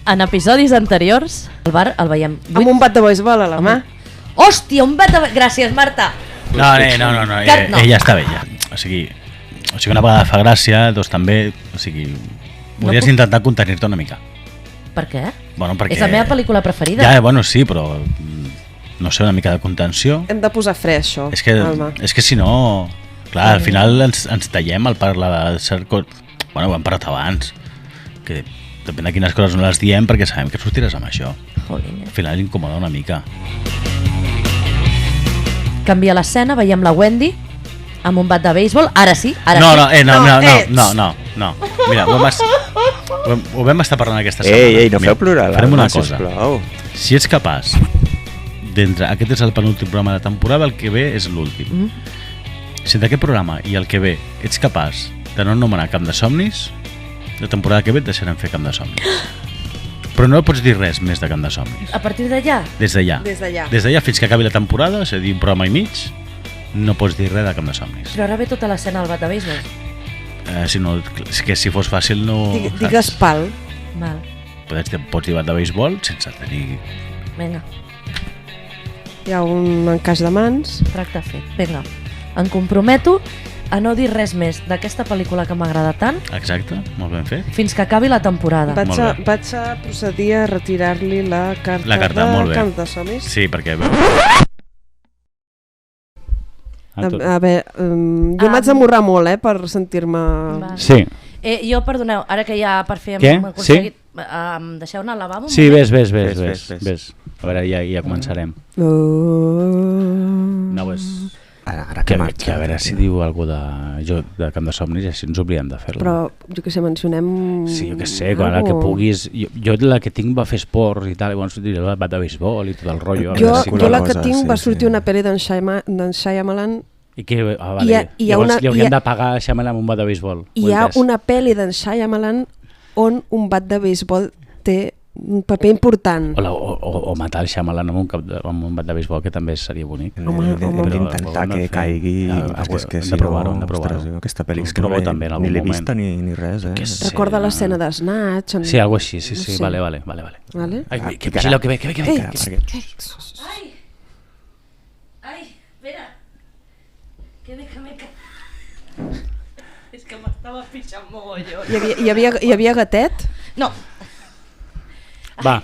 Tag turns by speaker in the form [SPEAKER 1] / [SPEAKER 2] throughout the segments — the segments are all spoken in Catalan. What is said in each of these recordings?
[SPEAKER 1] en episodis anteriors, el bar el veiem...
[SPEAKER 2] Amb un bat de beisbol a la mà.
[SPEAKER 1] Hòstia, un bat de... Gràcies, Marta.
[SPEAKER 3] No, ella està bé, ja. O sigui, una vegada fa gràcia, doncs també, o sigui, podries intentar contenir-te una mica.
[SPEAKER 1] Per què?
[SPEAKER 3] Bueno, perquè...
[SPEAKER 1] És la meva pel·lícula preferida.
[SPEAKER 3] Ja, bueno, sí, però no sé, una mica de contenció.
[SPEAKER 2] Hem de posar fre, això, Alma.
[SPEAKER 3] És que si no... Clar, al final ens tallem al parlar de cert cos... Bueno, ho hem parlat abans. Que depèn de quines coses no les diem perquè sabem que sortiràs amb això.
[SPEAKER 1] Jolín.
[SPEAKER 3] Al final incomoda una mica.
[SPEAKER 1] Canvia l'escena, veiem la Wendy amb un bat de béisbol. Ara sí, ara sí.
[SPEAKER 3] No. Mira, ho vam estar parlant aquesta setmana.
[SPEAKER 4] Ei, no feu plorar.
[SPEAKER 3] Farem una cosa. Si ets capaç d'entrar... Aquest és el penúltim programa de la temporada, el que ve és l'últim. Si d'aquest programa i el que ve ets capaç de no anomenar Camp de Somnis, la temporada que ve et deixarem fer Camp de Somnis. Però no pots dir res més de Camp de Somnis.
[SPEAKER 1] A partir d'allà?
[SPEAKER 3] Des d'allà. Des d'allà fins que acabi la temporada, és a dir, un programa i mig, no pots dir res de Camp de Somnis.
[SPEAKER 1] Però ara ve tota l'escena del bat de béisbol.
[SPEAKER 3] És que si fos fàcil no...
[SPEAKER 2] Digues pal.
[SPEAKER 1] Val.
[SPEAKER 3] Pots dir bat de béisbol sense tenir...
[SPEAKER 1] Vinga.
[SPEAKER 2] Hi ha un encaix de mans.
[SPEAKER 1] Tracte fet. Vinga. Em comprometo a no dir res més d'aquesta pel·lícula que m'agrada tant.
[SPEAKER 3] Exacte, molt ben fet.
[SPEAKER 1] Fins que acabi la temporada.
[SPEAKER 2] Vaig a procedir a retirar-li la carta
[SPEAKER 3] de
[SPEAKER 2] Camp de Somnis.
[SPEAKER 3] Sí, perquè...
[SPEAKER 2] A veure, jo m'haig d'amorrar molt, per sentir-me...
[SPEAKER 1] Vale.
[SPEAKER 3] Sí.
[SPEAKER 1] Jo, perdoneu, ara que ja per fi
[SPEAKER 3] hem
[SPEAKER 1] aconseguit... Em deixeu anar al lavabo?
[SPEAKER 3] Sí, ves. A veure, ja començarem. No, és... Ara que marxa. A veure si diu alguna de Camp de Somnis i així ens oblidem de fer-la.
[SPEAKER 2] Però, jo què sé, mencionem...
[SPEAKER 3] Sí, jo què sé, quan la que puguis... Jo la que tinc va fer esports i tal, i llavors diré el bat de béisbol i tot el rotllo.
[SPEAKER 2] Jo la que tinc va sortir una pel·li d'en Shyamalan.
[SPEAKER 3] I què? Llavors li haurien de pagar a Shyamalan amb un bat de béisbol.
[SPEAKER 2] Hi ha una pel·li d'en Shyamalan on un bat de béisbol té un paper important.
[SPEAKER 3] O matar el Shyamalan amb un bat de béisbol, que també seria bonic.
[SPEAKER 4] Hem d'intentar que caigui.
[SPEAKER 3] És que hem de provar-ho.
[SPEAKER 4] Aquesta pel·li és que no l'he vista ni res.
[SPEAKER 2] Recorda l'escena de Snatch.
[SPEAKER 3] Sí, alguna cosa així, sí. Vale. Ai, que vigileu, que ve.
[SPEAKER 1] Ai, espera. Que és que m'estava pixant mogollon.
[SPEAKER 2] Hi havia gatet?
[SPEAKER 1] No.
[SPEAKER 3] Va.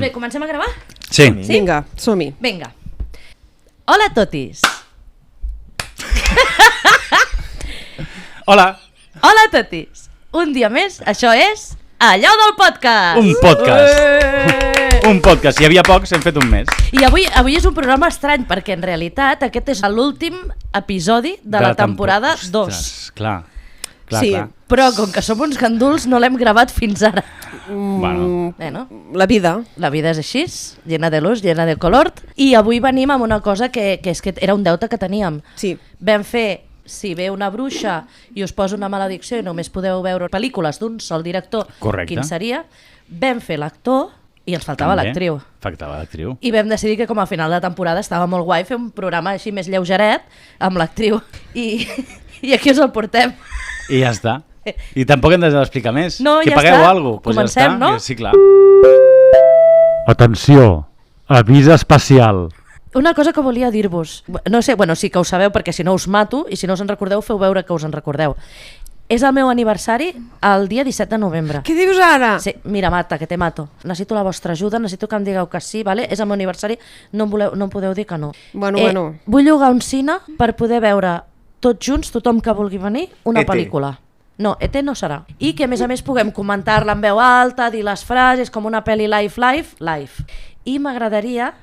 [SPEAKER 1] Bé, comencem a gravar?
[SPEAKER 3] Sí.
[SPEAKER 2] Vinga, som-hi.
[SPEAKER 1] Vinga. Hola, totis.
[SPEAKER 3] Hola.
[SPEAKER 1] Hola, totis. Un dia més, això és Allò del Podcast.
[SPEAKER 3] Un podcast. Un podcast. Hi havia pocs, hem fet un mes.
[SPEAKER 1] I avui és un programa estrany, perquè en realitat aquest és l'últim episodi de la temporada 2.
[SPEAKER 3] Clar.
[SPEAKER 1] Sí, però com que som uns ganduls no l'hem gravat fins ara.
[SPEAKER 3] Bueno.
[SPEAKER 2] La vida
[SPEAKER 1] és així, llena de luz, llena de color. I avui venim amb una cosa que és que era un deute que teníem.
[SPEAKER 2] Sí.
[SPEAKER 1] Vam fer, si ve una bruixa i us posa una maledicció i només podeu veure pel·lícules d'un sol director,
[SPEAKER 3] correcte,
[SPEAKER 1] quin seria? Vam fer l'actor i ens faltava l'actriu. I vam decidir que com a final de temporada estava molt guai fer un programa així més lleugeret amb l'actriu. I aquí us el portem.
[SPEAKER 3] I ja està. I tampoc hem d'explicar més.
[SPEAKER 1] No,
[SPEAKER 3] que
[SPEAKER 1] ja
[SPEAKER 3] pagueu
[SPEAKER 1] està.
[SPEAKER 3] Alguna cosa.
[SPEAKER 1] Comencem, no?
[SPEAKER 3] Sí, clar. Atenció, avís espacial.
[SPEAKER 1] Una cosa que volia dir-vos. No sé, sí que ho sabeu perquè si no us mato i si no us en recordeu feu veure que us en recordeu. És el meu aniversari el dia 17 de novembre.
[SPEAKER 2] Què dius ara?
[SPEAKER 1] Sí, mira, Marta, que te mato. Necessito la vostra ajuda, necessito que em digueu que sí, vale? És el meu aniversari, no em podeu dir que no.
[SPEAKER 2] Bueno.
[SPEAKER 1] Vull llogar un cine per poder veure tots junts, tothom que vulgui venir, una pel·lícula. No, ET no serà. I que a més puguem comentar-la en veu alta, dir les frases, com una pel·li live. I m'agradaria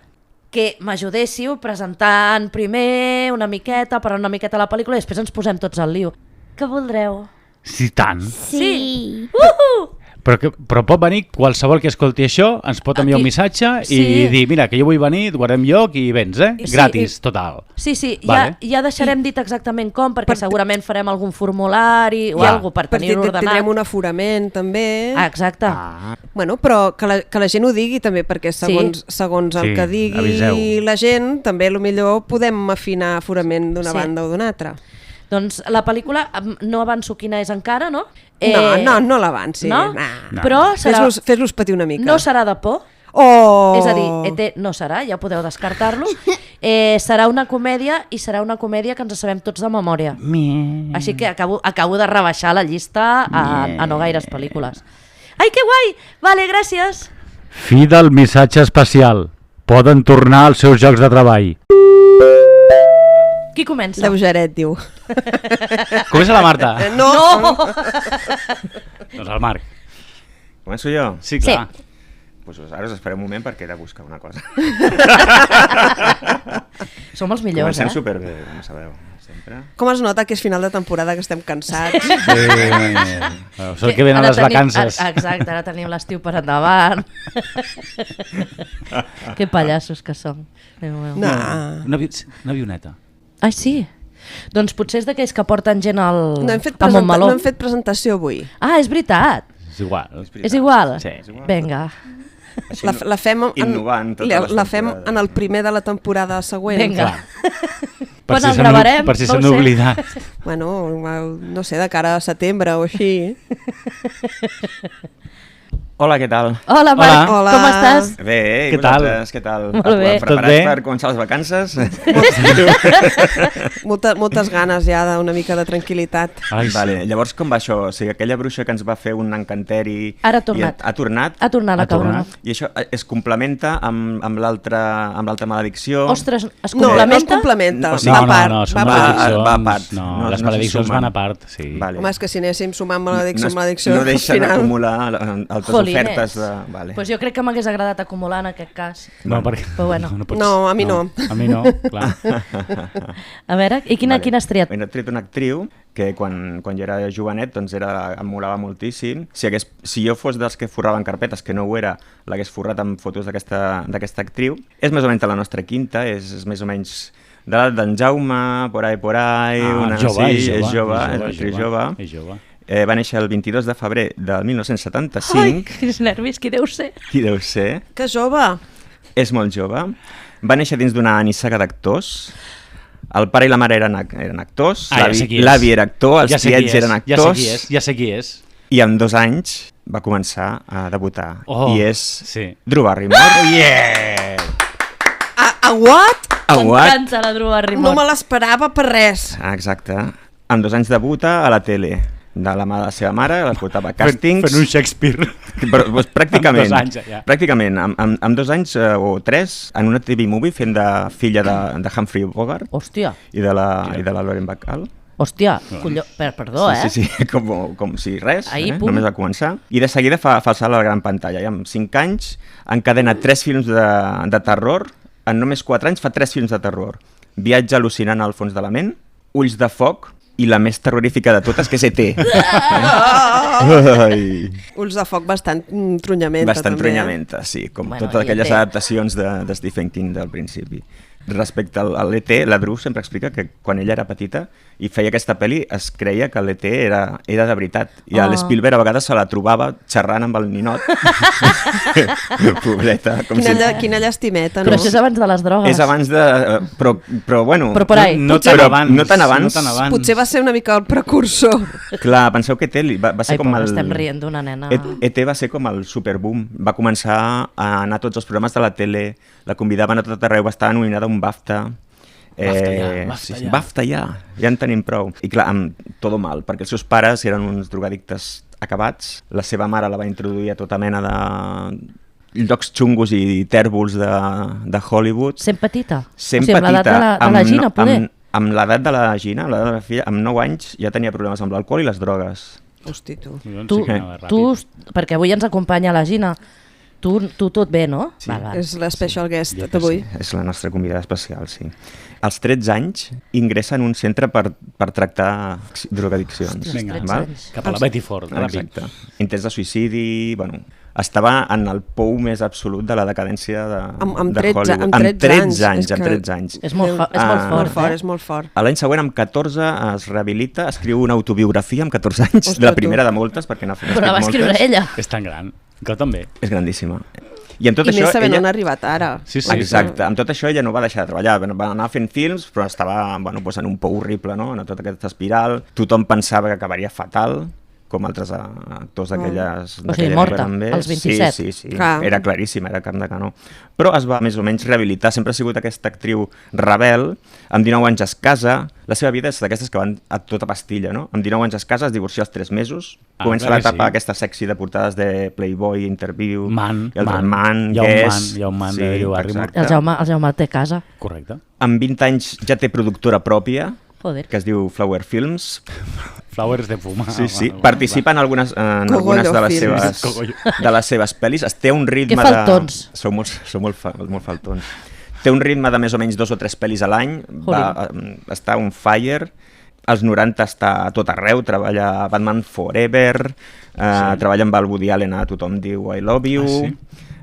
[SPEAKER 1] que m'ajudéssiu presentant primer una miqueta, parlant una miqueta la pel·lícula i després ens posem tots al lío. Què voldreu?
[SPEAKER 3] Sí, tant.
[SPEAKER 1] Sí.
[SPEAKER 3] Però pot venir qualsevol que escolti això, ens pot enviar un missatge i dir, mira, que jo vull venir, et guardem lloc i vens, gratis, total.
[SPEAKER 1] Sí, ja deixarem dit exactament com, perquè segurament farem algun formulari o alguna cosa per tenir-ho ordenat.
[SPEAKER 2] Tindrem un aforament també.
[SPEAKER 1] Exacte.
[SPEAKER 2] Bueno, però que la gent ho digui també, perquè segons el que digui la gent, també potser podem afinar aforament d'una banda o d'una altra.
[SPEAKER 1] Doncs la pel·lícula, no avanço quina és encara, no?
[SPEAKER 2] No l'avanci.
[SPEAKER 1] No?
[SPEAKER 2] No.
[SPEAKER 1] Però serà...
[SPEAKER 2] Fes-los patir una mica.
[SPEAKER 1] No serà de por.
[SPEAKER 2] Oh!
[SPEAKER 1] És a dir, ET no serà, ja podeu descartar-lo. Serà una comèdia i serà una comèdia que ens sabem tots de memòria. Així que acabo de rebaixar la llista a no gaires pel·lícules. Ai, que guai! Vale, gràcies.
[SPEAKER 5] Fi del missatge especial. Poden tornar als seus llocs de treball.
[SPEAKER 1] Qui comença?
[SPEAKER 2] Lleugeret, diu.
[SPEAKER 5] Comença la Marta.
[SPEAKER 2] No!
[SPEAKER 5] Doncs el Marc.
[SPEAKER 4] Començo jo?
[SPEAKER 5] Sí, clar.
[SPEAKER 4] Pues ara us espereu un moment perquè he de buscar una cosa.
[SPEAKER 1] Som els millors,
[SPEAKER 4] Comencem superbé, com sabeu. Sempre.
[SPEAKER 2] Com es nota que és final de temporada, que estem cansats?
[SPEAKER 5] Sort que venen les vacances.
[SPEAKER 1] Exacte, ara tenim l'estiu per endavant. Que pallassos que som.
[SPEAKER 2] No.
[SPEAKER 5] Una avioneta.
[SPEAKER 1] Ai, sí? Doncs potser és d'aquells que porten gent al
[SPEAKER 2] No
[SPEAKER 1] Montmeló.
[SPEAKER 2] hem fet presentació avui.
[SPEAKER 1] Ah, és veritat.
[SPEAKER 5] És igual.
[SPEAKER 1] És igual?
[SPEAKER 5] Sí.
[SPEAKER 1] Vinga.
[SPEAKER 2] La fem,
[SPEAKER 4] innovant totes les
[SPEAKER 2] la fem
[SPEAKER 4] temporades.
[SPEAKER 2] en el primer de la temporada següent.
[SPEAKER 1] Vinga.
[SPEAKER 5] Per
[SPEAKER 1] Quan el gravarem,
[SPEAKER 5] per si
[SPEAKER 1] no
[SPEAKER 5] s'han
[SPEAKER 1] ho sé.
[SPEAKER 5] oblidat.
[SPEAKER 2] Bueno, no sé, de cara a setembre o així.
[SPEAKER 4] Hola, què tal?
[SPEAKER 1] Hola, Marc,
[SPEAKER 2] Hola.
[SPEAKER 1] com estàs?
[SPEAKER 4] Bé,
[SPEAKER 5] Què tal?
[SPEAKER 4] vosaltres, què tal?
[SPEAKER 1] Molt bé.
[SPEAKER 5] Tot
[SPEAKER 4] Preparats
[SPEAKER 5] bé?
[SPEAKER 4] per començar les vacances?
[SPEAKER 2] Moltes ganes ja d'una mica de tranquil·litat.
[SPEAKER 5] Ai, sí.
[SPEAKER 4] Vale, llavors com va això? O sigui, aquella bruixa que ens va fer un encanteri...
[SPEAKER 1] Ara ha tornat.
[SPEAKER 4] Ha tornat?
[SPEAKER 1] Ha tornat la
[SPEAKER 5] Ha tornat.
[SPEAKER 1] cabrona.
[SPEAKER 4] I això es complementa amb l'altra maledicció?
[SPEAKER 1] Ostres, es
[SPEAKER 2] No, no es
[SPEAKER 1] complementa?
[SPEAKER 2] complementa,
[SPEAKER 4] O sigui,
[SPEAKER 2] va a
[SPEAKER 5] No,
[SPEAKER 2] part.
[SPEAKER 5] no, són
[SPEAKER 2] va a part.
[SPEAKER 5] malediccions.
[SPEAKER 4] Va a part.
[SPEAKER 5] No,
[SPEAKER 4] No,
[SPEAKER 5] les
[SPEAKER 4] no s'hi
[SPEAKER 5] malediccions
[SPEAKER 4] sumen.
[SPEAKER 5] van a part, sí.
[SPEAKER 4] Vale.
[SPEAKER 2] Home, és que si anéssim sumant maledicció, maledicció,
[SPEAKER 4] no
[SPEAKER 2] al
[SPEAKER 4] deixen
[SPEAKER 2] final...
[SPEAKER 4] acumular altres
[SPEAKER 1] Jolines.
[SPEAKER 4] ofertes de... Vale.
[SPEAKER 1] Pues jo crec que m'hagués agradat acumular en aquest cas.
[SPEAKER 5] No, perquè...
[SPEAKER 1] Però bueno.
[SPEAKER 5] pots-
[SPEAKER 2] No, a mi no.
[SPEAKER 5] A mi no, clar.
[SPEAKER 1] A veure, i quina has triat?
[SPEAKER 4] He tret una actriu que quan jo era jovenet doncs em molava moltíssim. Si jo fos dels que forraven carpetes, que no ho era, l'hagués forrat amb fotos d'aquesta actriu. És més o menys de la nostra quinta, és més o menys de l'edat d'en Jaume, por ahí,
[SPEAKER 5] Jove,
[SPEAKER 4] sí, és jove, és una actriu jove.
[SPEAKER 5] És jove.
[SPEAKER 4] Va néixer el 22 de febrer del 1975.
[SPEAKER 1] Ai, quins nervis, qui deu ser?
[SPEAKER 4] Qui deu ser?
[SPEAKER 2] Que jove!
[SPEAKER 4] És molt jove. Va néixer dins d'una nissaga d'actors. El pare i la mare eren actors,
[SPEAKER 5] Ja sé qui és.
[SPEAKER 4] l'avi era actor, els tiets eren actors,
[SPEAKER 5] Ja sé qui és.
[SPEAKER 4] i amb 2 anys va començar a debutar.
[SPEAKER 5] Oh,
[SPEAKER 4] I és
[SPEAKER 5] sí.
[SPEAKER 4] Drew Barrymore.
[SPEAKER 5] Yeah!
[SPEAKER 2] A what?
[SPEAKER 1] M'encanta la Drew Barrymore.
[SPEAKER 2] No me l'esperava per res.
[SPEAKER 4] Exacte. Amb 2 anys debuta a la tele. De la mà de la seva mare, la portava a càstings.
[SPEAKER 5] Fent un Shakespeare.
[SPEAKER 4] Però, doncs, pràcticament,
[SPEAKER 5] Amb 2 anys, ja.
[SPEAKER 4] pràcticament, amb 2 anys o 3, en una TV movie fent de filla de Humphrey Bogart
[SPEAKER 1] Hòstia,
[SPEAKER 4] i de la Lauren Bacall.
[SPEAKER 1] hòstia, colló, perdó,
[SPEAKER 4] Sí, com si res,
[SPEAKER 1] Ahí, pum.
[SPEAKER 4] només va començar. I de seguida fa el salt a la gran pantalla. I amb 5 anys encadena 3 films de terror, en només 4 anys fa 3 films de terror. Viatge al·lucinant al fons de la ment, Ulls de foc, i la més terrorífica de totes, que és E.T.
[SPEAKER 2] Ulls de foc bastant trunyamenta.
[SPEAKER 4] Bastant
[SPEAKER 2] també,
[SPEAKER 4] trunyamenta, sí, com
[SPEAKER 1] Bueno,
[SPEAKER 4] totes
[SPEAKER 1] i
[SPEAKER 4] aquelles
[SPEAKER 1] E.T.
[SPEAKER 4] adaptacions de Stephen King del principi. Respecte a l'E.T., la Drew sempre explica que quan ella era petita i feia aquesta pel·li es creia que l'E.T. era de veritat. I a l'Spielberg a vegades se la trobava xerrant amb el ninot. Pobreta.
[SPEAKER 2] Quina llastimeta,
[SPEAKER 1] Però
[SPEAKER 2] no?
[SPEAKER 1] això és abans de les drogues.
[SPEAKER 4] És abans de... Però bueno...
[SPEAKER 1] Però por ahí.
[SPEAKER 5] No tan
[SPEAKER 4] Però
[SPEAKER 5] abans.
[SPEAKER 4] no tan abans.
[SPEAKER 2] Potser va ser una mica el precursor.
[SPEAKER 4] Clar, penseu que E.T. va ser
[SPEAKER 1] Ai,
[SPEAKER 4] com
[SPEAKER 1] però
[SPEAKER 4] el...
[SPEAKER 1] estem rient d'una nena.
[SPEAKER 4] E.T. va ser com el superboom. Va començar a anar a tots els programes de la tele, la convidaven a tot arreu, va estar nominada a un BAFTA. BAFTA ja en tenim prou. I clar, amb Todo mal, perquè els seus pares eren uns drogadictes acabats. La seva mare la va introduir a tota mena de llocs xungos i tèrbols de Hollywood.
[SPEAKER 1] Sent petita?
[SPEAKER 4] Sent
[SPEAKER 1] o sigui, amb
[SPEAKER 4] petita.
[SPEAKER 1] l'edat de la Gina, poder?
[SPEAKER 4] Amb l'edat de la Gina, amb l'edat de la filla, amb 9 anys ja tenia problemes amb l'alcohol i les drogues.
[SPEAKER 2] Hosti, tu.
[SPEAKER 1] Tu, perquè avui ens acompanya la Gina, tu tot bé, no?
[SPEAKER 4] Sí.
[SPEAKER 1] Val.
[SPEAKER 2] És la special guest
[SPEAKER 4] Ja que
[SPEAKER 2] d'avui.
[SPEAKER 4] sí, és la nostra convidada especial, sí. Als 13 anys ingressa en un centre per tractar drogadiccions.
[SPEAKER 5] Vinga,
[SPEAKER 1] 13
[SPEAKER 4] val?
[SPEAKER 1] anys.
[SPEAKER 5] Cap a la Betty Ford. ràpid.
[SPEAKER 4] Exacte. Intents de suïcidi, bueno, estava en el pou més absolut de la decadència de
[SPEAKER 2] Amb
[SPEAKER 4] Hollywood.
[SPEAKER 2] 13
[SPEAKER 4] Amb 13 anys,
[SPEAKER 2] és
[SPEAKER 4] amb
[SPEAKER 2] que-
[SPEAKER 4] 13 anys.
[SPEAKER 1] És molt
[SPEAKER 2] Molt
[SPEAKER 1] fort,
[SPEAKER 2] fort,
[SPEAKER 1] eh?
[SPEAKER 2] és molt fort.
[SPEAKER 4] A l'any següent, amb 14, es rehabilita, escriu una autobiografia amb 14 anys,
[SPEAKER 2] Ostres,
[SPEAKER 4] la
[SPEAKER 2] tu.
[SPEAKER 4] primera de moltes, perquè n'ha
[SPEAKER 1] Però la va escriure
[SPEAKER 4] moltes.
[SPEAKER 1] ella.
[SPEAKER 5] És tan gran. Jo també.
[SPEAKER 4] És grandíssima. I amb tot
[SPEAKER 2] I
[SPEAKER 4] això,
[SPEAKER 2] més sabent
[SPEAKER 4] ella...
[SPEAKER 2] on ha arribat ara.
[SPEAKER 3] Sí, sí.
[SPEAKER 4] Exacte, amb tot això ella no va deixar de treballar, va anar fent films, però estava doncs en un pou horrible, no? En tota aquesta espiral. Tothom pensava que acabaria fatal, com altres actors d'aquelles...
[SPEAKER 1] O sigui, morta, als 27.
[SPEAKER 4] Sí. Era claríssim, era carn de canó. Però es va més o menys rehabilitar, sempre ha sigut aquesta actriu rebel, amb 19 anys es casa, la seva vida és d'aquestes que van a tota pastilla, no? Amb 19 anys es casa, es divorcia als 3 mesos, comença l'etapa aquesta sexy de portades de Playboy, Interview... Man, Guess...
[SPEAKER 3] Hi ha un man de Drew Barrymore.
[SPEAKER 1] El Jaume té casa.
[SPEAKER 3] Correcte.
[SPEAKER 4] Amb 20 anys ja té productora pròpia,
[SPEAKER 1] Joder.
[SPEAKER 4] que es diu Flower Films.
[SPEAKER 3] Flowers de fumar.
[SPEAKER 4] Sí. Participa en algunes de les seves pel·lis. Es té un ritme
[SPEAKER 1] que faltons.
[SPEAKER 4] Sou molt faltons. Té un ritme de més o menys 2 o 3 pel·lis a l'any. Està on fire. Als 90 està a tot arreu. Treballa a Batman Forever. Treballa amb el Woody Allen a Tothom diu I Love You. Sí.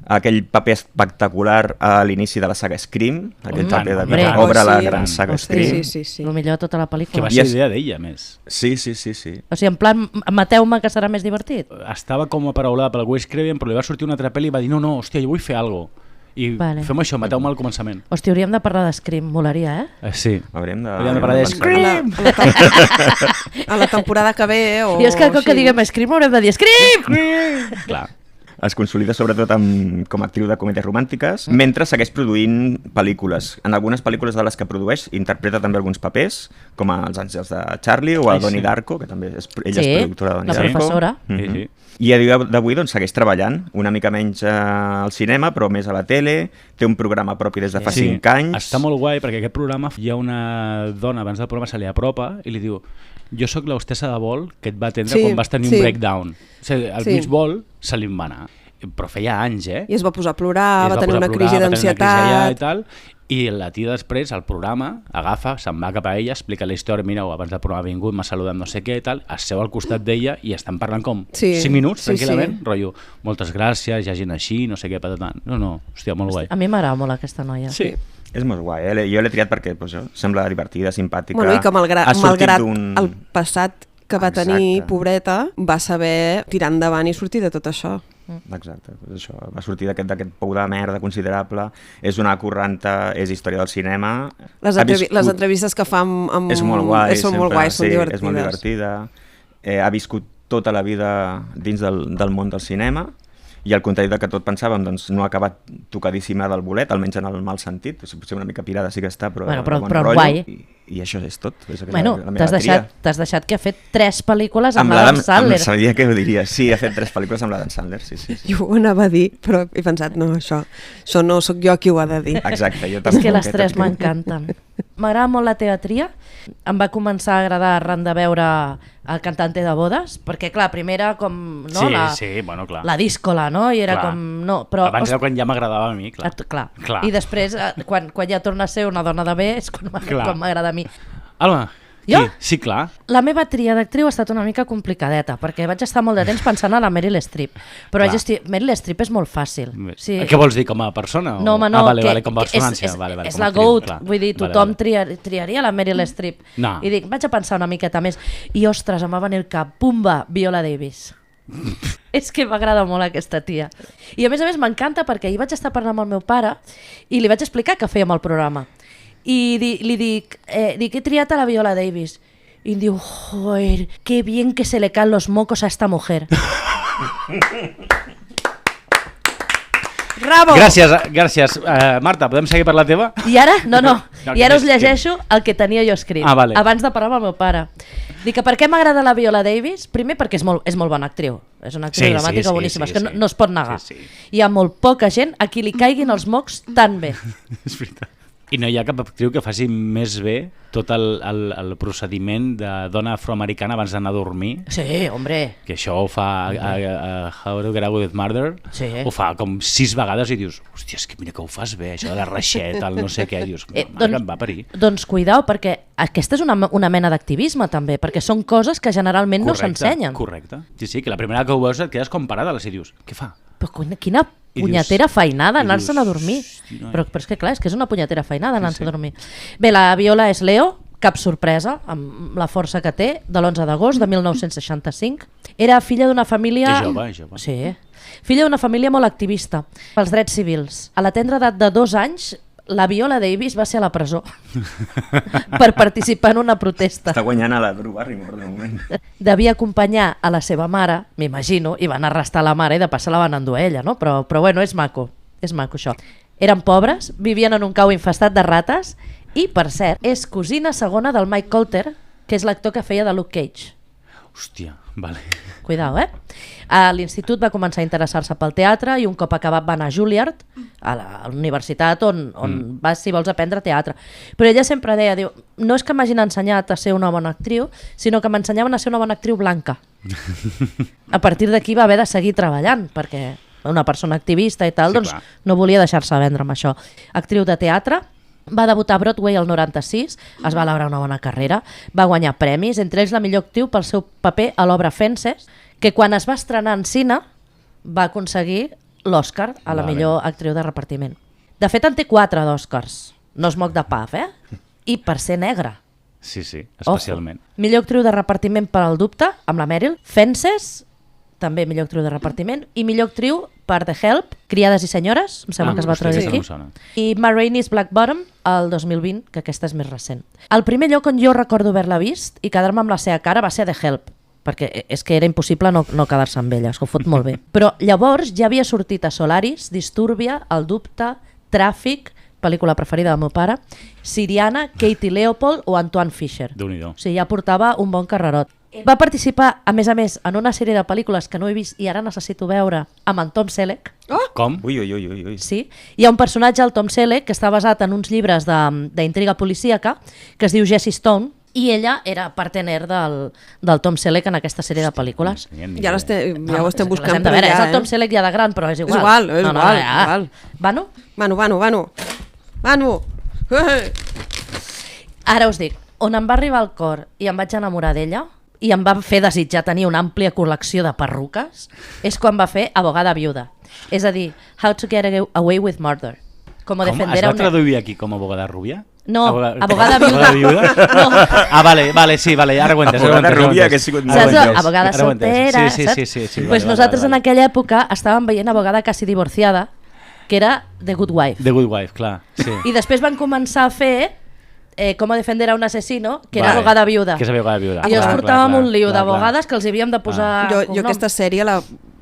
[SPEAKER 4] Aquell paper espectacular a l'inici de la saga Scream, aquell paper que obre la gran saga Scream.
[SPEAKER 2] Sí.
[SPEAKER 1] El millor de tota la pel·lícula.
[SPEAKER 3] Que va ser idea d'ella, més.
[SPEAKER 4] Sí.
[SPEAKER 1] O sigui, en plan, mateu-me que serà més divertit.
[SPEAKER 3] Estava com aparaulada pel Wes Craven, però li va sortir una altra pel·li i va dir no, hòstia, jo vull fer alguna cosa. I fem això, mateu-me al començament.
[SPEAKER 1] Hòstia, hauríem de parlar de Scream, molaria,
[SPEAKER 3] Sí.
[SPEAKER 4] Hauríem
[SPEAKER 3] de parlar de Scream!
[SPEAKER 2] A la temporada que ve, o...
[SPEAKER 1] I és que com que diguem Scream haurem de dir Scream!
[SPEAKER 3] Clar.
[SPEAKER 4] Es consolida sobretot com a actriu de comèdies romàntiques, mentre segueix produint pel·lícules. En algunes pel·lícules de les que produeix interpreta també alguns papers, com Els àngels de Charlie o a Donnie Darko, que també ella és productora de Donnie Darko.
[SPEAKER 1] La professora.
[SPEAKER 3] Sí.
[SPEAKER 4] I a dia d'avui segueix treballant, una mica menys al cinema, però més a la tele, té un programa propi des de fa 5 anys.
[SPEAKER 3] Està molt guai, perquè aquest programa hi ha una dona, abans del programa se li apropa i li diu jo sóc l'hostessa de vol que et va atendre quan vas tenir un breakdown. O sigui, el mig vol se li en va anar. Però feia anys,
[SPEAKER 2] I es va posar a plorar, va tenir una crisi d'ansietat...
[SPEAKER 3] I la tia després, al programa, agafa, se'n va cap a ella, explica la història, mira, abans del programa ha vingut, m'ha saludat no sé què i tal, es seu al costat d'ella i estan parlant com 5 minuts, tranquil·lament, rotllo, moltes gràcies, hi ha gent així, no sé què, patatant. No, hòstia, molt guai.
[SPEAKER 1] A mi m'agrada molt aquesta noia.
[SPEAKER 3] Sí.
[SPEAKER 4] És molt guai, jo l'he triat perquè sembla divertida, simpàtica...
[SPEAKER 2] Bueno, i que malgrat el passat que va tenir, pobreta, va saber tirar endavant i sortir de tot això.
[SPEAKER 4] Exacte, això va sortir d'aquest pou de merda considerable, és una corranta, és història del cinema.
[SPEAKER 2] Les entrevistes que fa amb...
[SPEAKER 4] És molt guai,
[SPEAKER 2] són molt guais, són divertides.
[SPEAKER 4] És molt divertida. Ha viscut tota la vida dins del món del cinema i al contrari del que tot pensàvem, doncs no ha acabat tocadíssima del bolet, almenys en el mal sentit, potser una mica pirada sí que està, però bon rotllo,
[SPEAKER 1] guai.
[SPEAKER 4] I això és tot.
[SPEAKER 1] Bueno, t'has deixat que ha fet 3 pel·lícules amb l'Adam Sandler.
[SPEAKER 4] Sabia que ho diria, sí, ha fet 3 pel·lícules amb l'Adam Sandler, sí.
[SPEAKER 2] Jo ho anava a dir, però he pensat, no, això no sóc jo qui ho ha de dir.
[SPEAKER 4] Exacte, jo també.
[SPEAKER 1] És que les 3 m'encanten. M'agrada molt la teatria, em va començar a agradar arran de veure El cantante de bodes, perquè clar, primera com no,
[SPEAKER 3] clar.
[SPEAKER 1] La díscola, no? I era
[SPEAKER 3] clar.
[SPEAKER 1] Com no, però
[SPEAKER 3] abans era quan ja m'agradava a mi, clar.
[SPEAKER 1] Clar. I després quan ja torna a ser una dona de bé és quan m'agrada a mi.
[SPEAKER 3] Alba,
[SPEAKER 1] jo?
[SPEAKER 3] Sí, clar.
[SPEAKER 1] La meva tria d'actriu ha estat una mica complicadeta, perquè vaig estar molt de temps pensant en la Meryl Streep, però vaig dir, Meryl Streep és molt fàcil.
[SPEAKER 3] Sí. Què vols dir, com a persona?
[SPEAKER 1] No, home, no,
[SPEAKER 3] com a personatge.
[SPEAKER 1] És la GOAT, vull dir, tothom triaria la Meryl Streep.
[SPEAKER 3] No.
[SPEAKER 1] I dic, vaig a pensar una miqueta més, i ostres, em va venir el cap, pumba, Viola Davis. És que m'agrada molt aquesta tia. I a més m'encanta perquè ahir vaig estar parlant amb el meu pare i li vaig explicar què fèiem al programa. I li dic, he triat a la Viola Davis. Y digo, joder, qué bien que se le caen los mocos a esta mujer.
[SPEAKER 2] Bravo!
[SPEAKER 3] Gràcies. Marta, podem seguir per la teva?
[SPEAKER 1] I ara? No. I ara us llegeixo el que tenia jo escrit,
[SPEAKER 3] vale.
[SPEAKER 1] Abans de parlar amb el meu pare. Dic que per què m'agrada la Viola Davis? Primer perquè és molt bona actriu. És una actriu dramàtica boníssima, és que no es pot negar. Hi ha molt poca gent a qui li caiguin els mocs tan bé.
[SPEAKER 3] És veritat. I no hi ha cap actriu que faci més bé tot el procediment de dona afroamericana abans d'anar a dormir.
[SPEAKER 1] Sí, hombre.
[SPEAKER 3] Que això ho fa a How to Get Away with Murder.
[SPEAKER 1] Sí.
[SPEAKER 3] Ho fa com 6 vegades i dius, hòstia, és que mira que ho fas bé, això de la reixeta, el no sé què. Dius, em va parir.
[SPEAKER 1] Doncs cuidao, perquè aquesta és una mena d'activisme també, perquè són coses que generalment no s'ensenyen.
[SPEAKER 3] Correcte. Sí, que la primera que ho veus et quedes com parada-les i dius, què fa?
[SPEAKER 1] Però quina punyetera feinada anar-se'n a dormir. Però és que clar, és que és una punyetera feinada anar-se'n a dormir. Bé, la Viola és Leo, cap sorpresa, amb la força que té, de l'11 d'agost de 1965. Era filla d'una família...
[SPEAKER 3] És jove.
[SPEAKER 1] Sí. Filla d'una família molt activista pels drets civils. A la tendra edat de 2 anys, la Viola Davis va ser a la presó per participar en una protesta.
[SPEAKER 4] Està guanyant a la Drew Barrymore de moment.
[SPEAKER 1] Devia acompanyar a la seva mare, m'imagino, i van arrestar la mare i de passar la van endur a ella, no? Però bueno, és maco això. Eren pobres, vivien en un cau infestat de rates i, per cert, és cosina segona del Mike Colter, que és l'actor que feia de Luke Cage.
[SPEAKER 3] Hòstia, vale.
[SPEAKER 1] Cuidao, A l'institut va començar a interessar-se pel teatre i un cop acabat va anar a Juilliard, a la universitat on vas, si vols, aprendre teatre. Però ella sempre deia, diu, no és que m'hagin ensenyat a ser una bona actriu, sinó que m'ensenyaven a ser una bona actriu blanca. A partir d'aquí va haver de seguir treballant, perquè una persona activista i tal, doncs no volia deixar-se vendre amb això. Actriu de teatre, va debutar a Broadway el 96, es va labrar una bona carrera, va guanyar premis, entre ells la millor actriu pel seu paper a l'obra Fences, que quan es va estrenar en cine va aconseguir l'Oscar a la millor actriu de repartiment. De fet, en té 4 d'Oscars, no es moc de paf, I per ser negra.
[SPEAKER 3] Sí, especialment.
[SPEAKER 1] Millor actriu de repartiment per al dubte, amb la Meryl, Fences, també millor actriu de repartiment, i millor actriu per The Help, Criades i senyores, em sembla que es va traduir aquí, i Ma Rainey's Black Bottom, el 2020, que aquesta és més recent. El primer lloc on jo recordo haver-la vist i quedar-me amb la seva cara va ser The Help, perquè és que era impossible no quedar-se amb ella, es ho fot molt bé. Però llavors ja havia sortit a Solaris, Disturbia, El dubte, Tràfic, pel·lícula preferida del meu pare, Siriana, Katie Leopold o Antoine Fisher.
[SPEAKER 3] Déu-n'hi-do.
[SPEAKER 1] O sigui, ja portava un bon carrerot. Va participar, a més, en una sèrie de pel·lícules que no he vist i ara necessito veure, amb en Tom Selleck.
[SPEAKER 3] Com?
[SPEAKER 4] Ui.
[SPEAKER 1] Sí. Hi ha un personatge, el Tom Selleck, que està basat en uns llibres d'intriga policíaca, que es diu Jessie Stone, i ella era partener del Tom Selleck en aquesta sèrie de pel·lícules.
[SPEAKER 2] Ja ho estem buscant.
[SPEAKER 1] És el Tom Selleck ja de gran, però és igual.
[SPEAKER 2] És igual.
[SPEAKER 1] Vano?
[SPEAKER 2] Vano.
[SPEAKER 1] Ara us dic, on em va arribar el cor i em vaig enamorar d'ella i em va fer desitjar tenir una àmplia col·lecció de perruques és quan va fer Abogada viuda. És a dir, How to Get Away with Murder.
[SPEAKER 3] Com? Es va traduir aquí com Abogada rubia?
[SPEAKER 1] No, Abogada viuda.
[SPEAKER 3] No. Ah, vale, sí, ara ho entes.
[SPEAKER 4] Abogada rubia, que ha sigut molt
[SPEAKER 1] saps? Abogada soltera, saps?
[SPEAKER 3] Sí.
[SPEAKER 1] Pues nosaltres en aquella època estàvem veient Abogada casi divorciada, que era The Good Wife.
[SPEAKER 3] The Good Wife, clar, sí.
[SPEAKER 1] I després van començar a fer Com defender a un asesino, que era Abogada viuda.
[SPEAKER 3] Que és Abogada viuda.
[SPEAKER 1] I ens portàvem un lío d'abogades que els havíem de posar...
[SPEAKER 2] Jo aquesta sèrie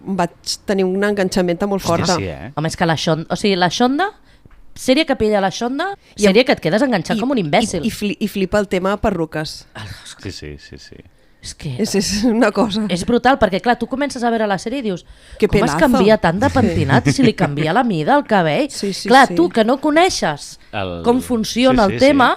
[SPEAKER 2] vaig tenir un enganxament molt forta.
[SPEAKER 3] Sí,
[SPEAKER 1] Home, és que la Shonda, sèrie que pilla la Shonda, sèrie que et quedes enganxat com un imbècil.
[SPEAKER 2] I flipa el tema perruques.
[SPEAKER 3] Sí.
[SPEAKER 1] És que
[SPEAKER 2] és una cosa.
[SPEAKER 1] és brutal, perquè clar, tu comences a veure la sèrie i dius
[SPEAKER 2] que
[SPEAKER 1] com es canvia tant de pentinat si li canvia la mida, el cabell. Clar, tu que no coneixes com funciona el tema,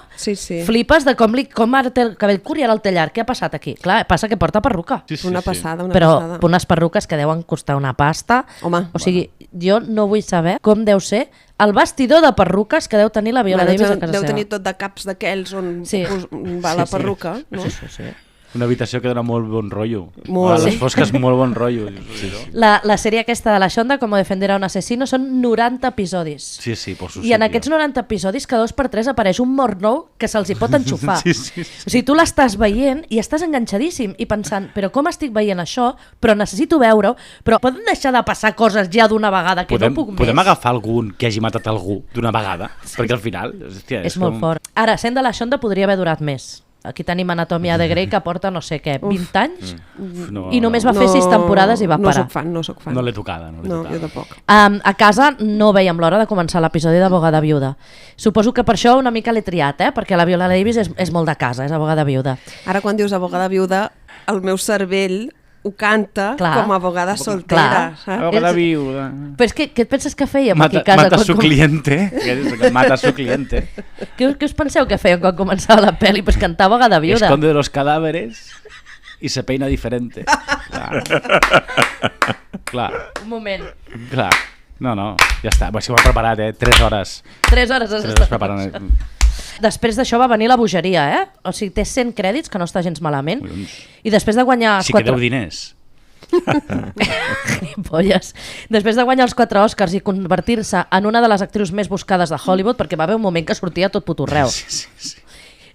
[SPEAKER 1] flipes de com ara té el cabell curt i ara el té llarg. Què ha passat aquí? Clar, passa que porta perruca.
[SPEAKER 2] Una passada.
[SPEAKER 1] Però unes perruques que deuen costar una pasta.
[SPEAKER 2] Home.
[SPEAKER 1] O sigui, jo no vull saber com deu ser el vestidor de perruques que deu tenir la Viola Davis a casa seva.
[SPEAKER 2] Deu tenir tot de caps d'aquells on va la perruca.
[SPEAKER 1] Sí.
[SPEAKER 3] Una habitació que dona molt bon rotllo.
[SPEAKER 2] Molt.
[SPEAKER 3] A les fosques, molt bon rotllo.
[SPEAKER 1] La sèrie aquesta de la Shonda, Com defender a un asesino, són 90 episodis.
[SPEAKER 3] Sí, por su
[SPEAKER 1] I en aquests 90 episodis, cada 2 per 3 apareix un mort nou que se'ls hi pot enxufar.
[SPEAKER 3] Sí.
[SPEAKER 1] O sigui, tu l'estàs veient i estàs enganxadíssim i pensant, però com estic veient això? Però necessito veure-ho, però poden deixar de passar coses ja d'una vegada que no puc més?
[SPEAKER 3] Podem agafar algun que hagi matat algú d'una vegada? Perquè al final... Hòstia,
[SPEAKER 1] és molt fort. Ara, sent de la Shonda podria haver durat més. Aquí tenim Anatomia de Grey, que porta no sé què, 20 anys, i només va fer 6 temporades i va parar.
[SPEAKER 2] No soc fan.
[SPEAKER 3] No l'he tocada.
[SPEAKER 2] No, jo tampoc.
[SPEAKER 1] A casa no veiem l'hora de començar l'episodi d'Abogada viuda. Suposo que per això una mica l'he triat, perquè la Viola Davis és molt de casa, és Abogada viuda.
[SPEAKER 2] Ara quan dius Abogada viuda, el meu cervell ho canta com a abogada soltera.
[SPEAKER 3] Abogada viuda.
[SPEAKER 1] Però és que què et penses que fèiem aquí a casa?
[SPEAKER 3] Mata su cliente. Mata su cliente.
[SPEAKER 1] Què us penseu que fèiem quan començava la pel·li? Pues cantar Abogada viuda.
[SPEAKER 3] Esconde los cadáveres y se peina diferente. Clar.
[SPEAKER 1] Un moment.
[SPEAKER 3] Clar. No, ja està. Si ho hem preparat, 3 hores.
[SPEAKER 1] 3 hores has estat
[SPEAKER 3] preparant.
[SPEAKER 1] Després d'això va venir la bogeria, O sigui, té 100 crèdits, que no està gens malament. I després de guanyar...
[SPEAKER 3] Sí que deu diners.
[SPEAKER 1] Polles. Després de guanyar els 4 Oscars i convertir-se en una de les actrius més buscades de Hollywood, perquè va haver un moment que sortia tot puto arreu.
[SPEAKER 3] Sí.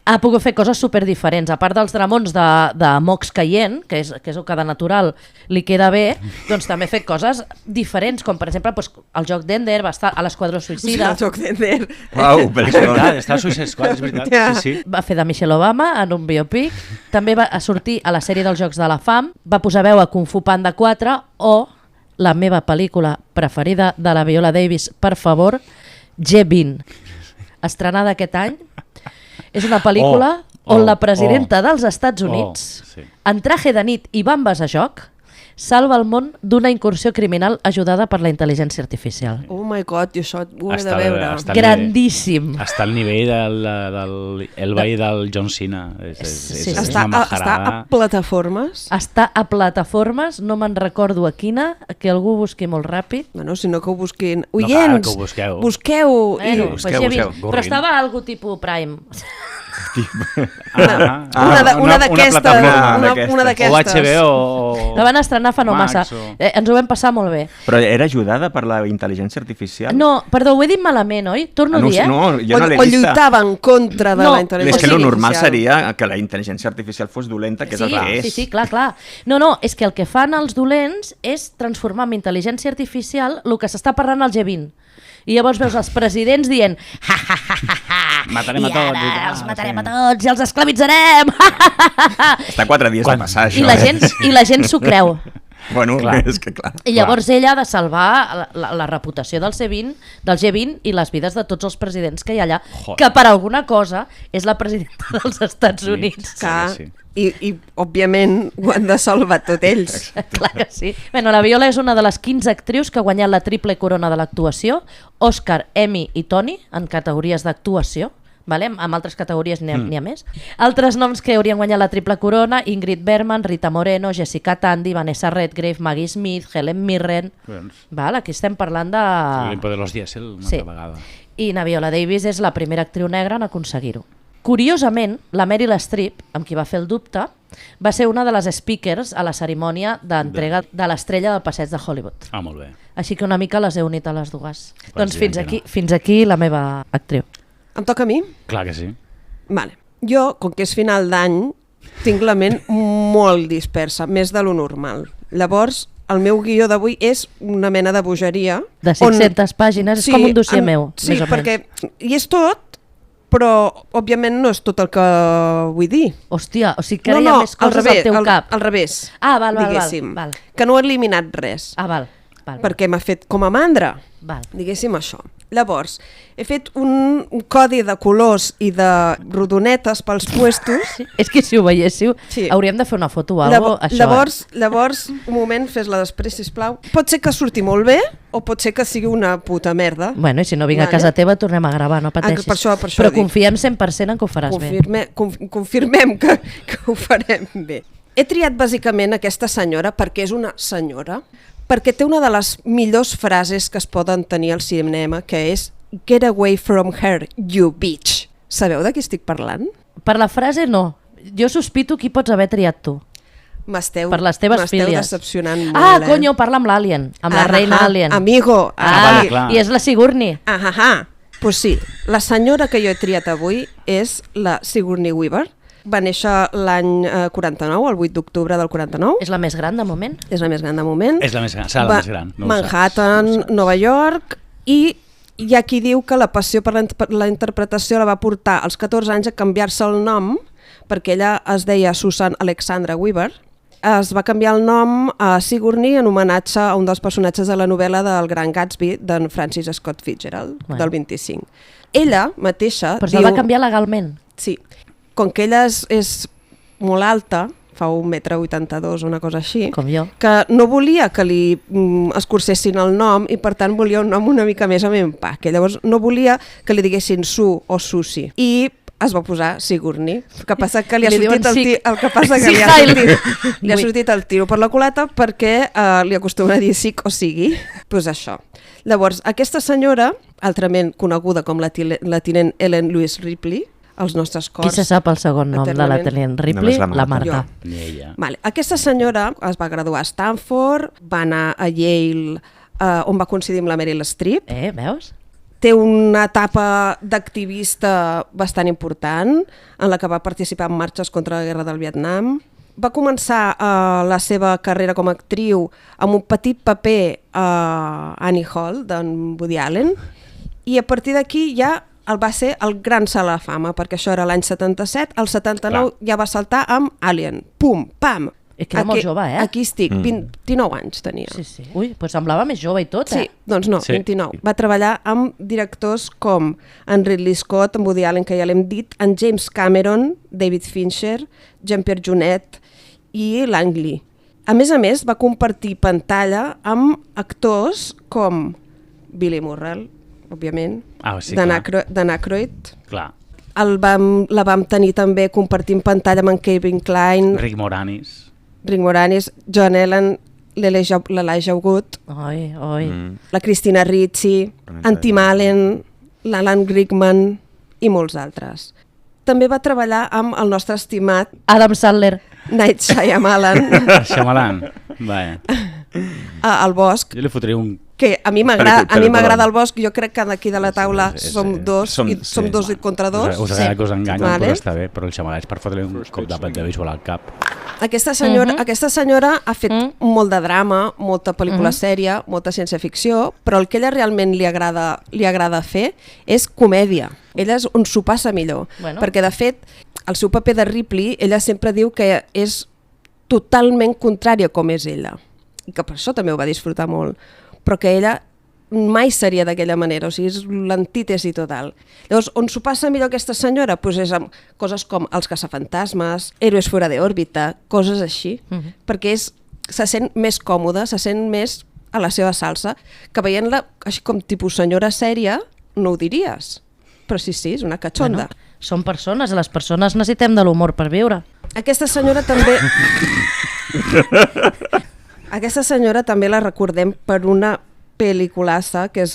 [SPEAKER 1] ha pogut fer coses super diferents. A part dels dramons de mocs caient, que és el que de natural li queda bé, doncs també ha fet coses diferents, com per exemple el joc d'Ender, va estar a l'Esquadró Suïcida.
[SPEAKER 2] El joc d'Ender.
[SPEAKER 4] Uau, però
[SPEAKER 3] És veritat, està a Suicide Squad, és veritat.
[SPEAKER 2] Ja.
[SPEAKER 3] Sí, sí.
[SPEAKER 1] Va fer de Michelle Obama en un biopic, també va sortir a la sèrie dels Jocs de la Fam, va posar veu a Kung Fu Panda 4 o la meva pel·lícula preferida de la Viola Davis, per favor, G20, estrenada aquest any. És una pel·lícula on la presidenta dels Estats Units,
[SPEAKER 3] sí.
[SPEAKER 1] en traje de nit i bambes a joc, salva el món d'una incursió criminal ajudada per la intel·ligència artificial.
[SPEAKER 2] Oh my god, jo això ho he de
[SPEAKER 3] Està-
[SPEAKER 2] veure.
[SPEAKER 3] està-
[SPEAKER 1] Grandíssim.
[SPEAKER 3] Està al nivell del Elba i del John Cena.
[SPEAKER 1] Sí.
[SPEAKER 3] És
[SPEAKER 2] Està
[SPEAKER 3] una
[SPEAKER 2] a
[SPEAKER 3] majarada.
[SPEAKER 2] plataformes?
[SPEAKER 1] Està a plataformes, no me'n recordo a quina, que algú busqui molt ràpid.
[SPEAKER 2] Bueno, si no que ho busquin.
[SPEAKER 3] No cal
[SPEAKER 2] Oients,
[SPEAKER 3] que ho busqueu.
[SPEAKER 2] busqueu.
[SPEAKER 1] Bueno,
[SPEAKER 2] I...
[SPEAKER 1] pues ja he vist.
[SPEAKER 3] busqueu.
[SPEAKER 1] Però estava algo tipus Prime.
[SPEAKER 2] Una d'aquestes.
[SPEAKER 4] plataforma
[SPEAKER 2] Una
[SPEAKER 3] O
[SPEAKER 2] d'aquestes.
[SPEAKER 3] HBO o...
[SPEAKER 1] La van estrenar fa no
[SPEAKER 3] Max
[SPEAKER 1] massa.
[SPEAKER 3] o-
[SPEAKER 1] Ens ho vam passar molt bé.
[SPEAKER 4] Però era ajudada per la intel·ligència artificial?
[SPEAKER 1] No, perdó, ho he dit malament, oi? Torno a
[SPEAKER 4] no,
[SPEAKER 1] dir, eh?
[SPEAKER 4] no, jo no l'he
[SPEAKER 2] O
[SPEAKER 4] vista.
[SPEAKER 2] lluitava en contra de
[SPEAKER 1] No,
[SPEAKER 2] la
[SPEAKER 4] És
[SPEAKER 2] intel·ligència
[SPEAKER 4] que el normal
[SPEAKER 2] artificial.
[SPEAKER 4] seria que la intel·ligència artificial fos dolenta, que és el que és.
[SPEAKER 1] Sí, clar. No, és que el que fan els dolents és transformar en intel·ligència artificial el que s'està parlant al G20. I llavors veus els presidents dient
[SPEAKER 3] Matarem a
[SPEAKER 1] i
[SPEAKER 3] tots.
[SPEAKER 1] ara els matarem a tots i els esclavitzarem.
[SPEAKER 4] Està 4 dies de passar, això.
[SPEAKER 1] I la gent s'ho creu.
[SPEAKER 4] Bueno,
[SPEAKER 3] Clar.
[SPEAKER 4] és que clar.
[SPEAKER 1] I llavors ella ha de salvar la reputació del G20 i les vides de tots els presidents que hi ha allà,
[SPEAKER 3] Joder.
[SPEAKER 1] que per alguna cosa és la presidenta dels Estats Units.
[SPEAKER 2] Que, i òbviament ho han de salvar tot ells.
[SPEAKER 1] Clar que sí. Bueno, la Viola és una de les 15 actrius que ha guanyat la triple corona de l'actuació, Oscar, Emmy i Tony, en categories d'actuació. Vale? Amb altres categories n'hi ha més. Altres noms que haurien guanyat la triple corona: Ingrid Bergman, Rita Moreno, Jessica Tandy, Vanessa Redgrave, Maggie Smith, Helen Mirren. Vale? Aquí estem parlant de...
[SPEAKER 3] L'Olimpo de los Diesel, una
[SPEAKER 1] Sí.
[SPEAKER 3] altra vegada.
[SPEAKER 1] I na Viola Davis és la primera actriu negra en aconseguir-ho. Curiosament, la Meryl Streep, amb qui va fer el dubte, va ser una de les speakers a la cerimònia d'entrega de l'estrella del Passeig de Hollywood.
[SPEAKER 3] Ah, molt bé.
[SPEAKER 1] Així que una mica les he unit a les dues. Doncs
[SPEAKER 3] Presidenta,
[SPEAKER 1] fins aquí la meva actriu.
[SPEAKER 2] Em toca a mi?
[SPEAKER 3] Clar que sí.
[SPEAKER 2] Vale. Jo, com que és final d'any, tinc la ment molt dispersa, més de lo normal. Llavors, el meu guió d'avui és una mena de bogeria.
[SPEAKER 1] De 500 pàgines, és com un dossier meu,
[SPEAKER 2] Sí,
[SPEAKER 1] més o
[SPEAKER 2] perquè hi és tot, però òbviament no és tot el que vull dir.
[SPEAKER 1] Hòstia, o sigui que ara hi ha més
[SPEAKER 2] al
[SPEAKER 1] coses
[SPEAKER 2] revés,
[SPEAKER 1] al teu cap.
[SPEAKER 2] al revés,
[SPEAKER 1] Ah, val.
[SPEAKER 2] diguéssim. Que no he eliminat res,
[SPEAKER 1] Ah, val.
[SPEAKER 2] perquè m'ha fet com a mandra,
[SPEAKER 1] Val.
[SPEAKER 2] diguéssim això. Llavors, he fet un codi de colors i de rodonetes pels puestos.
[SPEAKER 1] Sí. És que si ho veiéssiu,
[SPEAKER 2] Sí.
[SPEAKER 1] hauríem de fer una foto o alguna cosa.
[SPEAKER 2] Llavors, un moment, fes-la després, sisplau. Pot ser que surti molt bé o pot ser que sigui una puta merda.
[SPEAKER 1] Bueno, i si no vinc a casa teva tornem a gravar, no pateixis.
[SPEAKER 2] per això
[SPEAKER 1] Però
[SPEAKER 2] dic.
[SPEAKER 1] confiem 100% en que ho faràs bé.
[SPEAKER 2] Confirmem que ho farem bé. He triat bàsicament aquesta senyora perquè és una senyora, perquè té una de les millors frases que es poden tenir al cinema, que és "Get away from her, you bitch". Sabeu de qui estic parlant?
[SPEAKER 1] Per la frase no. Jo sospito qui pots haver triat tu. Per les teves filles.
[SPEAKER 2] M'esteu decepcionant molt,
[SPEAKER 1] Ah, conyo, parla amb l'Alien, amb la reina Alien.
[SPEAKER 2] Amigo.
[SPEAKER 3] vale, clar.
[SPEAKER 1] I és la Sigourney.
[SPEAKER 2] Pues sí, la senyora que jo he triat avui és la Sigourney Weaver. Va néixer l'any 49, el 8 d'octubre del 49.
[SPEAKER 1] És la més gran de moment?
[SPEAKER 2] És la més gran de moment.
[SPEAKER 3] És la més gran, serà la més gran. No ho
[SPEAKER 2] Manhattan,
[SPEAKER 3] saps, no ho saps.
[SPEAKER 2] Nova York, i hi ha qui diu que la passió per la interpretació la va portar als 14 anys a canviar-se el nom, perquè ella es deia Susan Alexandra Weaver. Es va canviar el nom a Sigourney en homenatge a un dels personatges de la novel·la del Gran Gatsby, d'en Francis Scott Fitzgerald, del 25. Ella mateixa
[SPEAKER 1] Però se'l va canviar legalment.
[SPEAKER 2] Sí, com que ella és molt alta, fa 1,82 m o una cosa així,
[SPEAKER 1] Com jo.
[SPEAKER 2] que no volia que li escurcessin el nom i per tant volia un nom una mica més amb empaque. Llavors no volia que li diguessin Su o Susi. I es va posar Sigourney. El que passa que li ha
[SPEAKER 1] Li
[SPEAKER 2] sortit
[SPEAKER 1] diuen
[SPEAKER 2] el que passa que li ha sortit el tiro per la culata perquè li acostuma a dir Sic o sigui. Pues això. Llavors, aquesta senyora, altrament coneguda com la tinent Ellen Louise Ripley, als nostres cors...
[SPEAKER 1] Qui se sap el segon nom de la tenent Ripley?
[SPEAKER 4] Només la Marta.
[SPEAKER 1] La Marta.
[SPEAKER 3] Ni ella.
[SPEAKER 2] Vale. Aquesta senyora es va graduar a Stanford, va anar a Yale, on va coincidir amb la Meryl Streep.
[SPEAKER 1] Veus?
[SPEAKER 2] té una etapa d'activista bastant important, en la que va participar en marxes contra la guerra del Vietnam. Va començar la seva carrera com a actriu amb un petit paper a Annie Hall, d'en Woody Allen, i a partir d'aquí ja va ser el gran salt a la fama, perquè això era l'any 77, el 79 ja va saltar amb Alien. Pum, pam!
[SPEAKER 1] És que era molt jove, eh?
[SPEAKER 2] Aquí estic, 29 anys tenia.
[SPEAKER 1] Sí. Ui, doncs semblava més jove i tot,
[SPEAKER 2] Sí, doncs no, 29. Va treballar amb directors com en Ridley Scott, en Woody Allen, que ja l'hem dit, en James Cameron, David Fincher, Jean-Pierre Jeunet i Lang Lee. A més, va compartir pantalla amb actors com Billy Murrell, òbviament, Dan Aykroyd.
[SPEAKER 5] Clar.
[SPEAKER 2] La vam tenir també compartint pantalla amb en Kevin Kline,
[SPEAKER 5] Rick Moranis,
[SPEAKER 2] John Ellen, l'Elijah Wood, la Christina Ricci, en Tim Allen, l'Alan Rickman i molts altres. També va treballar amb el nostre estimat
[SPEAKER 1] Adam Sandler.
[SPEAKER 2] Night Shyamalan.
[SPEAKER 5] Shyamalan, vaja.
[SPEAKER 2] Al Bosc,
[SPEAKER 5] Jo li fotria un...
[SPEAKER 2] que a mi m'agrada el Bosc, jo crec que d'aquí de la taula som dos i contra dos.
[SPEAKER 5] Us agrada que us enganyen, però està bé, però el Shyamalan és per fotre un cop de visual al cap.
[SPEAKER 2] Aquesta senyora ha fet molt de drama, molta pel·lícula sèria, molta ciència-ficció, però el que ella realment li agrada fer és comèdia. Ella és on s'ho passa millor, perquè de fet el seu paper de Ripley, ella sempre diu que és totalment contrària com és ella, i que per això també ho va disfrutar molt, però que ella mai seria d'aquella manera, o sigui, és l'antítesi total. Llavors, on s'ho passa millor aquesta senyora? Doncs és amb coses com Els caçafantasmes, Héroes fuera de òrbita, coses així, perquè se sent més còmoda, se sent més a la seva salsa, que veient-la així com tipus senyora sèria, no ho diries, però sí, és una catxonda.
[SPEAKER 1] Són persones, les persones necessitem de l'humor per viure.
[SPEAKER 2] Aquesta senyora també la recordem per una pel·liculassa que és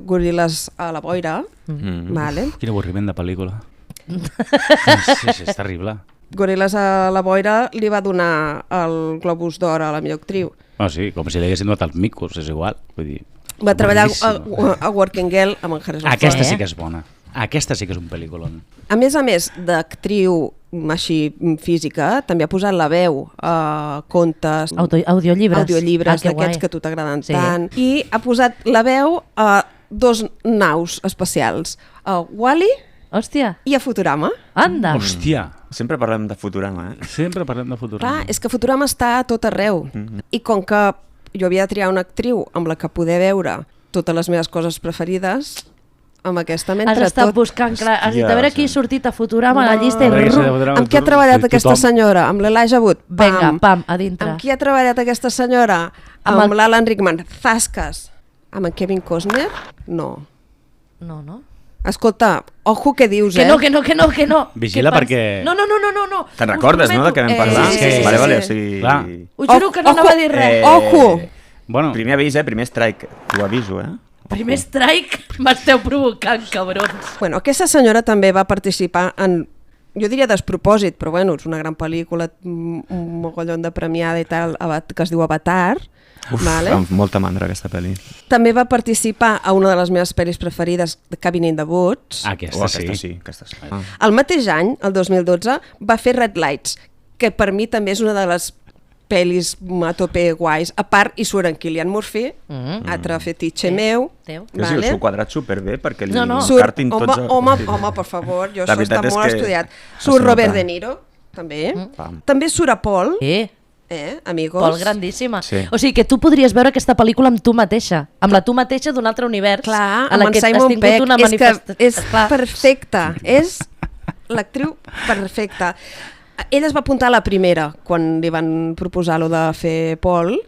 [SPEAKER 2] Goril·les a la boira. Vale.
[SPEAKER 5] Quin avorriment de pel·lícula. Sí, és terrible.
[SPEAKER 2] Goril·les a la boira li va donar el Globus d'Or a la millor actriu.
[SPEAKER 5] Sí, com si li haguessin donat els micos, és igual. Vull dir,
[SPEAKER 2] va treballar a Working Girl amb en Harrison Ford.
[SPEAKER 5] Aquesta sí que és bona. Aquesta sí que és un pel·lículon.
[SPEAKER 2] A més d'actriu així física, també ha posat la veu a contes,
[SPEAKER 1] audiollibres
[SPEAKER 2] d'aquests que a tu t'agraden tant, i ha posat la veu a dos naus espacials, a Wall-E i a Futurama.
[SPEAKER 1] Anda!
[SPEAKER 5] Hòstia!
[SPEAKER 4] Sempre parlem de Futurama,
[SPEAKER 5] Sempre parlem de Futurama.
[SPEAKER 2] Clar, és que Futurama està a tot arreu. I com que jo havia de triar una actriu amb la que poder veure totes les meves coses preferides, amb aquesta mentre tot...
[SPEAKER 1] Has estat buscant, clar, has dit a veure qui ha sortit a Futurama a la llista i...
[SPEAKER 2] Amb qui ha treballat aquesta senyora? Amb l'Elijah Wood?
[SPEAKER 1] Vinga, pam, a dintre.
[SPEAKER 2] Amb qui ha treballat aquesta senyora? Amb l'Alan Rickman? Zascas. Amb en Kevin Costner? No.
[SPEAKER 1] No.
[SPEAKER 2] Escolta, ojo que dius,
[SPEAKER 1] Que no.
[SPEAKER 5] Vigila perquè...
[SPEAKER 1] No.
[SPEAKER 4] Te'n recordes, no, de què vam parlar?
[SPEAKER 2] Sí.
[SPEAKER 4] Vale, o sigui...
[SPEAKER 1] Ho juro que no anava a dir res.
[SPEAKER 2] Ojo!
[SPEAKER 4] Primer avís, primer strike. T'ho aviso,
[SPEAKER 1] Primer strike, m'esteu provocant, cabrons.
[SPEAKER 2] Bueno, aquesta senyora també va participar en, jo diria despropòsit, però bueno, és una gran pel·lícula, un mogollon de premiada i tal, que es diu Avatar.
[SPEAKER 4] Amb molta mandra aquesta pel·li.
[SPEAKER 2] També va participar a una de les meves pel·lis preferides, de Cabin in the Woods.
[SPEAKER 5] Aquesta sí.
[SPEAKER 2] El mateix any, el 2012, va fer Red Lights, que per mi també és una de les pel·lis a tope guais. A part, hi surt en Cillian Murphy, altre fetitxe meu.
[SPEAKER 4] Sí, s'ho quadrat superbé perquè li
[SPEAKER 2] cartin tots... Home, per favor, això està molt estudiat. Surt Robert De Niro, també. També surt a Paul. Amigos.
[SPEAKER 1] Paul, grandíssima. O sigui que tu podries veure aquesta pel·lícula amb tu mateixa, amb la tu mateixa d'un altre univers.
[SPEAKER 2] Clar, amb en Simon Pegg. És perfecta. És l'actriu perfecta. Ella es va apuntar a la primera quan li van proposar lo de fer Paul,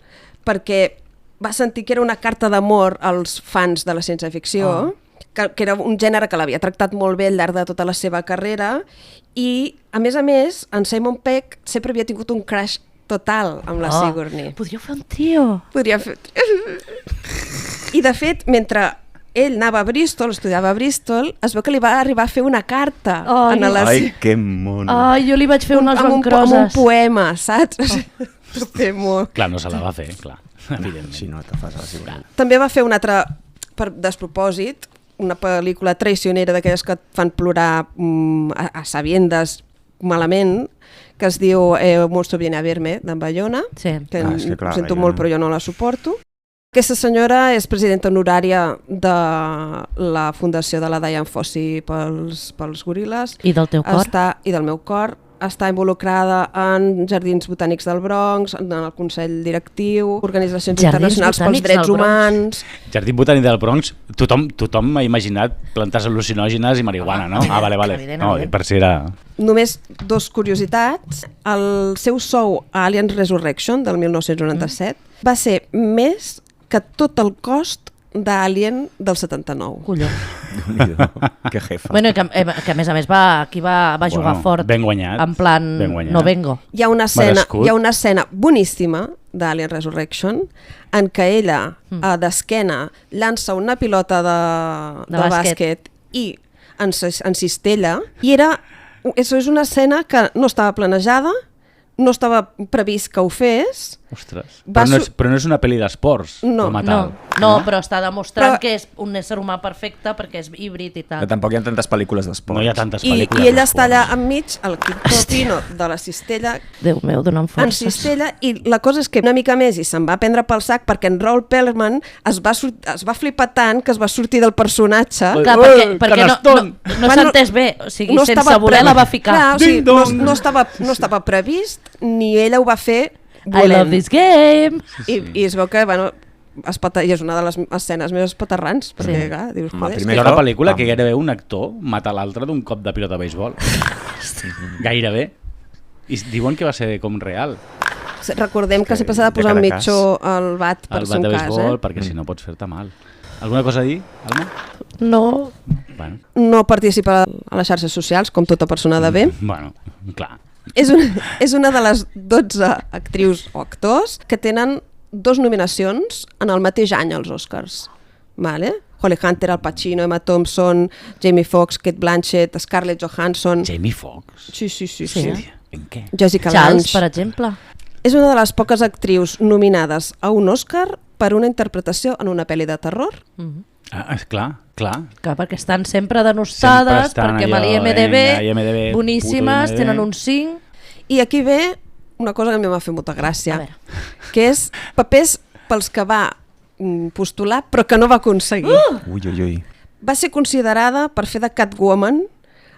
[SPEAKER 2] perquè va sentir que era una carta d'amor als fans de la ciència-ficció, que era un gènere que l'havia tractat molt bé al llarg de tota la seva carrera, i a més, en Simon Pegg sempre havia tingut un crush total amb la Sigourney.
[SPEAKER 1] Podríeu fer un trio.
[SPEAKER 2] I de fet, mentre ell anava a Bristol, estudiava a Bristol, es veu que li va arribar a fer una carta.
[SPEAKER 4] Ai, que mono.
[SPEAKER 1] Jo li vaig fer unes bancroses.
[SPEAKER 2] Amb un poema, saps?
[SPEAKER 5] Clar, no se la va fer, clar, evidentment.
[SPEAKER 4] Si no te fas la Sigourney.
[SPEAKER 2] També va fer un altre, per despropòsit, una pel·lícula traicionera d'aquelles que et fan plorar a sabiendes malament, que es diu Molto viene a verme, d'en Bayona,
[SPEAKER 1] Sí.
[SPEAKER 2] que
[SPEAKER 4] és que clar,
[SPEAKER 2] ho sento
[SPEAKER 4] Bayona.
[SPEAKER 2] molt però jo no la suporto. Aquesta senyora és presidenta honorària de la fundació de la Dian Fossey pels goril·les.
[SPEAKER 1] I del teu cor?
[SPEAKER 2] I del meu cor. Està involucrada en Jardins Botànics del Bronx, en el Consell Directiu, organitzacions
[SPEAKER 1] Jardins
[SPEAKER 2] internacionals pels
[SPEAKER 1] Botànics
[SPEAKER 2] drets
[SPEAKER 1] del Bronx.
[SPEAKER 2] humans.
[SPEAKER 5] Jardí Botànic del Bronx, tothom ha imaginat plantes al·lucinògenes i marihuana, no? Ah, vale.
[SPEAKER 1] Evident,
[SPEAKER 5] No,
[SPEAKER 1] evident.
[SPEAKER 5] per si era...
[SPEAKER 2] Només dos curiositats. El seu sou a Alien Resurrection del 1997 va ser més que tot el cost d'Alien del 79.
[SPEAKER 1] Colló.
[SPEAKER 4] Déu-n'hi-do, que jefa.
[SPEAKER 1] Bueno, que a més va jugar fort.
[SPEAKER 5] Ben guanyat.
[SPEAKER 1] En plan,
[SPEAKER 5] Ben guanyat.
[SPEAKER 1] no vengo.
[SPEAKER 2] Hi ha una
[SPEAKER 5] Merescut.
[SPEAKER 2] escena boníssima d'Alien Resurrection en què ella, d'esquena, llança una pilota de bàsquet i en cistella, i això és una escena que no estava planejada, no estava previst que ho fes.
[SPEAKER 5] Ostres.
[SPEAKER 2] Va
[SPEAKER 5] Però no és una pel·li d'esports,
[SPEAKER 2] No.
[SPEAKER 5] com a tal.
[SPEAKER 1] No, però està demostrant
[SPEAKER 2] Però-
[SPEAKER 1] que és un ésser humà perfecte perquè és híbrid i
[SPEAKER 4] Que
[SPEAKER 1] tal.
[SPEAKER 4] tampoc hi ha tantes pel·lícules d'esport.
[SPEAKER 5] No hi ha tantes
[SPEAKER 2] I
[SPEAKER 5] pel·lícules
[SPEAKER 2] ella està allà
[SPEAKER 5] d'esports.
[SPEAKER 2] enmig, el Quinto Pino de la cistella,
[SPEAKER 1] Déu meu, dona'm
[SPEAKER 2] en
[SPEAKER 1] forces.
[SPEAKER 2] cistella, i la cosa és que una mica més i se'n va prendre pel sac perquè en Raoul Perlman es va flipar tant que es va sortir del personatge.
[SPEAKER 1] Clar, perquè
[SPEAKER 5] canaston!
[SPEAKER 1] no s'ha entès bé, o sigui, sense
[SPEAKER 2] estava
[SPEAKER 1] voler la va ficar.
[SPEAKER 2] Clar, o sigui,
[SPEAKER 5] Ding dong!
[SPEAKER 2] no estava previst, ni ella ho va fer
[SPEAKER 1] I
[SPEAKER 2] volent.
[SPEAKER 1] love this game.
[SPEAKER 2] I es veu que, bueno, i és una de les escenes més espaterrants, perquè, clar, dius,
[SPEAKER 4] Home,
[SPEAKER 2] joder,
[SPEAKER 4] primer
[SPEAKER 5] Hi ha una
[SPEAKER 4] això,
[SPEAKER 5] pel·lícula que gairebé un actor mata l'altre d'un cop de pilota de béisbol. Gairebé. I diuen que va ser com real.
[SPEAKER 2] recordem que sempre s'ha de
[SPEAKER 4] de
[SPEAKER 2] posar
[SPEAKER 4] cada
[SPEAKER 2] mitjó al bat per
[SPEAKER 5] El
[SPEAKER 2] ser
[SPEAKER 5] bat
[SPEAKER 2] un
[SPEAKER 5] de
[SPEAKER 2] cas,
[SPEAKER 5] béisbol, perquè si no pots fer-te mal. Alguna cosa a dir, Alma?
[SPEAKER 1] No,
[SPEAKER 5] Bueno,
[SPEAKER 2] No participa a les xarxes socials, com tota persona de bé.
[SPEAKER 5] bueno, clar.
[SPEAKER 2] És una de les 12 actrius o actors que tenen 2 nominacions en el mateix any als Oscars. Vale? Holly Hunter, Al Pacino, Emma Thompson, Jamie Foxx, Cate Blanchett, Scarlett Johansson...
[SPEAKER 5] Jamie Foxx.
[SPEAKER 2] Sí.
[SPEAKER 5] En què?
[SPEAKER 2] Jessica
[SPEAKER 1] Charles,
[SPEAKER 2] Lange.
[SPEAKER 1] per exemple.
[SPEAKER 2] És una de les poques actrius nominades a un Oscar per una interpretació en una pel·li de terror.
[SPEAKER 5] Ah, clar.
[SPEAKER 1] Clar, perquè estan sempre denostades,
[SPEAKER 5] Sempre estan
[SPEAKER 1] perquè amb
[SPEAKER 5] allò,
[SPEAKER 1] l'IMDB,
[SPEAKER 5] venga, IMDb,
[SPEAKER 1] boníssimes,
[SPEAKER 5] puto IMDb.
[SPEAKER 1] tenen un 5.
[SPEAKER 2] I aquí ve una cosa que a mi m'ha fet molta
[SPEAKER 1] A
[SPEAKER 2] gràcia,
[SPEAKER 1] veure.
[SPEAKER 2] que és papers pels que va postular però que no va aconseguir.
[SPEAKER 4] Ui.
[SPEAKER 2] Va ser considerada per fer de Catwoman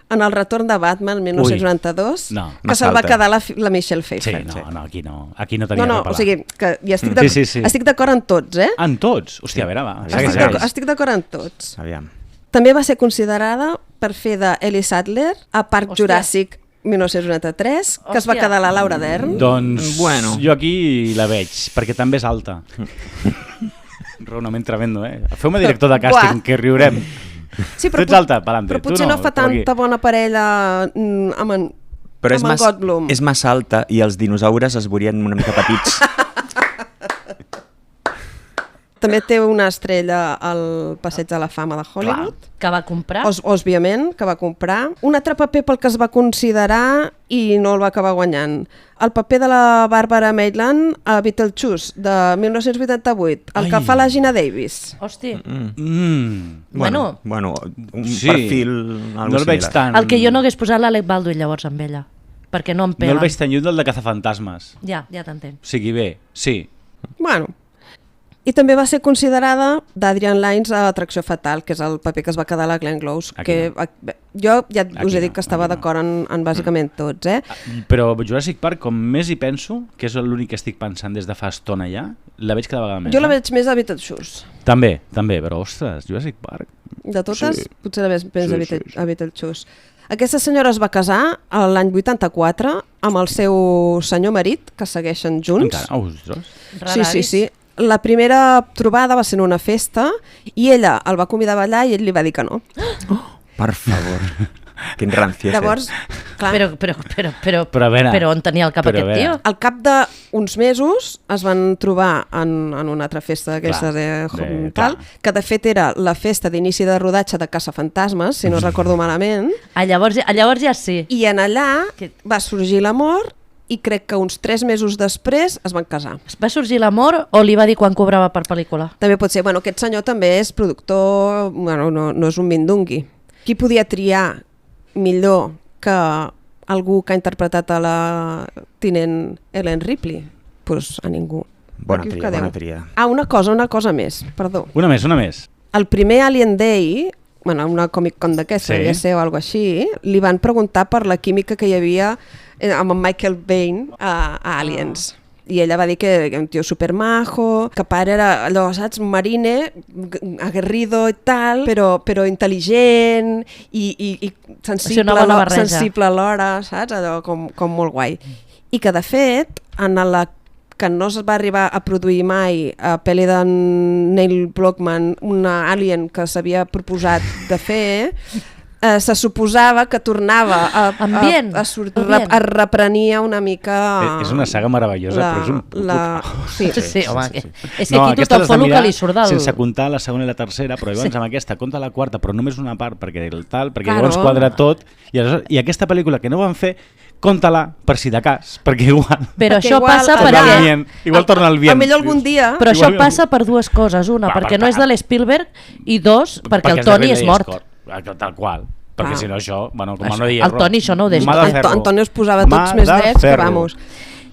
[SPEAKER 2] en el retorn de Batman 1992,
[SPEAKER 5] No.
[SPEAKER 2] que se'l va
[SPEAKER 4] Massa
[SPEAKER 2] quedar la Michelle
[SPEAKER 5] Sí,
[SPEAKER 2] Pfeiffer.
[SPEAKER 5] no, aquí no. Aquí no tenia
[SPEAKER 2] No,
[SPEAKER 5] que pelar.
[SPEAKER 2] o sigui, que hi estic
[SPEAKER 5] Sí.
[SPEAKER 2] estic d'acord en tots, eh?
[SPEAKER 5] En tots? Hòstia, a veure, va.
[SPEAKER 2] Estic d'acord en tots.
[SPEAKER 4] Aviam.
[SPEAKER 2] També va ser considerada per fer d'Ellie Sattler a Parc
[SPEAKER 1] Hòstia.
[SPEAKER 2] Juràssic 1993, que es va
[SPEAKER 1] Hòstia.
[SPEAKER 2] quedar la Laura Dern.
[SPEAKER 5] Doncs
[SPEAKER 4] Bueno.
[SPEAKER 5] jo aquí la veig, perquè també és alta. Raonament tremendo, eh? Feu-me director de càsting,
[SPEAKER 2] Buah.
[SPEAKER 5] que riurem.
[SPEAKER 2] Sí,
[SPEAKER 5] Tu ets alta, pa'lante.
[SPEAKER 2] però
[SPEAKER 5] Tu
[SPEAKER 2] potser no fa
[SPEAKER 5] tu aquí.
[SPEAKER 2] tanta bona parella amb en
[SPEAKER 4] Però és,
[SPEAKER 2] amb en Goldblum.
[SPEAKER 4] és massa alta i els dinosaures es veurien una mica petits.
[SPEAKER 2] També té una estrella al Passeig de la Fama de Hollywood.
[SPEAKER 1] Que va comprar.
[SPEAKER 2] Òbviament, que va comprar. Un altre paper pel que es va considerar i no el va acabar guanyant. El paper de la Barbara Maitland a Beetlejuice, de 1988, el que
[SPEAKER 5] Ai.
[SPEAKER 2] fa la Gina Davis.
[SPEAKER 1] Hosti, Bueno.
[SPEAKER 4] Bueno, un
[SPEAKER 5] Sí.
[SPEAKER 4] perfil... algo
[SPEAKER 5] No el veig
[SPEAKER 4] similar.
[SPEAKER 5] tant.
[SPEAKER 1] el que jo no hagués posat l'Alec Baldwin llavors amb ella, perquè no em
[SPEAKER 5] No
[SPEAKER 1] pega.
[SPEAKER 5] el veig tan lluny del de Cazafantasmes.
[SPEAKER 1] Ja t'entenc.
[SPEAKER 5] O sigui, bé, sí.
[SPEAKER 2] Bueno. I també va ser considerada d'Adrian Lynes a Atracció Fatal, que és el paper que es va quedar a la Glenn Close.
[SPEAKER 5] Aquí
[SPEAKER 2] Que, jo ja us
[SPEAKER 5] Aquí
[SPEAKER 2] he dit
[SPEAKER 5] no,
[SPEAKER 2] que estava
[SPEAKER 5] aquí no.
[SPEAKER 2] d'acord en bàsicament tots, eh?
[SPEAKER 5] Però Jurassic Park, com més hi penso, que és l'únic que estic pensant des de fa estona ja, la veig cada vegada més.
[SPEAKER 2] Jo la veig més a Beetlejuice.
[SPEAKER 5] També, però ostres, Jurassic Park...
[SPEAKER 2] De totes,
[SPEAKER 5] Sí.
[SPEAKER 2] potser la veig més
[SPEAKER 5] Sí.
[SPEAKER 2] a Beetlejuice. Aquesta senyora es va casar l'any 84 amb el seu senyor marit, que segueixen junts.
[SPEAKER 5] Encara, ostres.
[SPEAKER 2] Sí. La primera trobada va ser en una festa i ella el va convidar a ballar i ell li va dir que no.
[SPEAKER 4] Per favor. Quin ranci.
[SPEAKER 2] Llavors, clar,
[SPEAKER 5] Però a veure,
[SPEAKER 1] però on tenia el cap
[SPEAKER 5] però a
[SPEAKER 1] aquest
[SPEAKER 5] veure.
[SPEAKER 1] tio?
[SPEAKER 2] al cap d'uns mesos es van trobar en una altra festa d'aquestes
[SPEAKER 5] Clar,
[SPEAKER 2] tal,
[SPEAKER 5] clar.
[SPEAKER 2] que de fet era la festa d'inici de rodatge de Caçafantasmes, si no recordo malament,
[SPEAKER 1] Llavors ja sí.
[SPEAKER 2] i en allà
[SPEAKER 1] Que-
[SPEAKER 2] va sorgir l'amor i crec que uns 3 mesos després es van casar.
[SPEAKER 1] Va sorgir l'amor o li va dir quan cobrava per pel·lícula?
[SPEAKER 2] També pot ser, bueno, aquest senyor també és productor, bueno, no és un mindungui. Qui podia triar millor que algú que ha interpretat a la tinent Ellen Ripley? Pues a ningú.
[SPEAKER 4] Bona tria.
[SPEAKER 2] Una cosa més, perdó.
[SPEAKER 5] Una més.
[SPEAKER 2] El primer Alien Day, bueno, una Comic-Con d'aquesta,
[SPEAKER 5] Sí.
[SPEAKER 2] devia ser o alguna així, li van preguntar per la química que hi havia amb en Michael Biehn a Aliens. I ella va dir que era un tio supermajo, que pare era allò, saps, marine, aguerrido i tal, però intel·ligent i sensible,
[SPEAKER 1] una bona barreja.
[SPEAKER 2] sensible alhora, saps? Allò com molt guai. I que, de fet, en la que no es va arribar a produir mai a pel·li de Neil Blomkamp, una Alien que s'havia proposat de fer, se suposava que tornava a reprenia una mica...
[SPEAKER 5] És una saga meravellosa, però és un puto...
[SPEAKER 1] Sí, home, és que aquí tothom fa el que li surt del...
[SPEAKER 5] Sense comptar la segona i la tercera, però llavors amb aquesta compta la quarta, però només una part, perquè llavors quadra tot, i aquesta pel·lícula que no van fer, compta-la per si de cas, perquè igual...
[SPEAKER 1] Però això passa perquè...
[SPEAKER 5] Igual torna el vient.
[SPEAKER 2] Millor algun dia...
[SPEAKER 1] Però això passa per dues coses. Una, perquè no és de l'Spielberg, i dos, perquè el Toni és mort.
[SPEAKER 5] Tal qual. Perquè si no això, bueno, com no
[SPEAKER 1] el Toni això no ho deixa.
[SPEAKER 2] El Toni es posava tots més drets que vamos.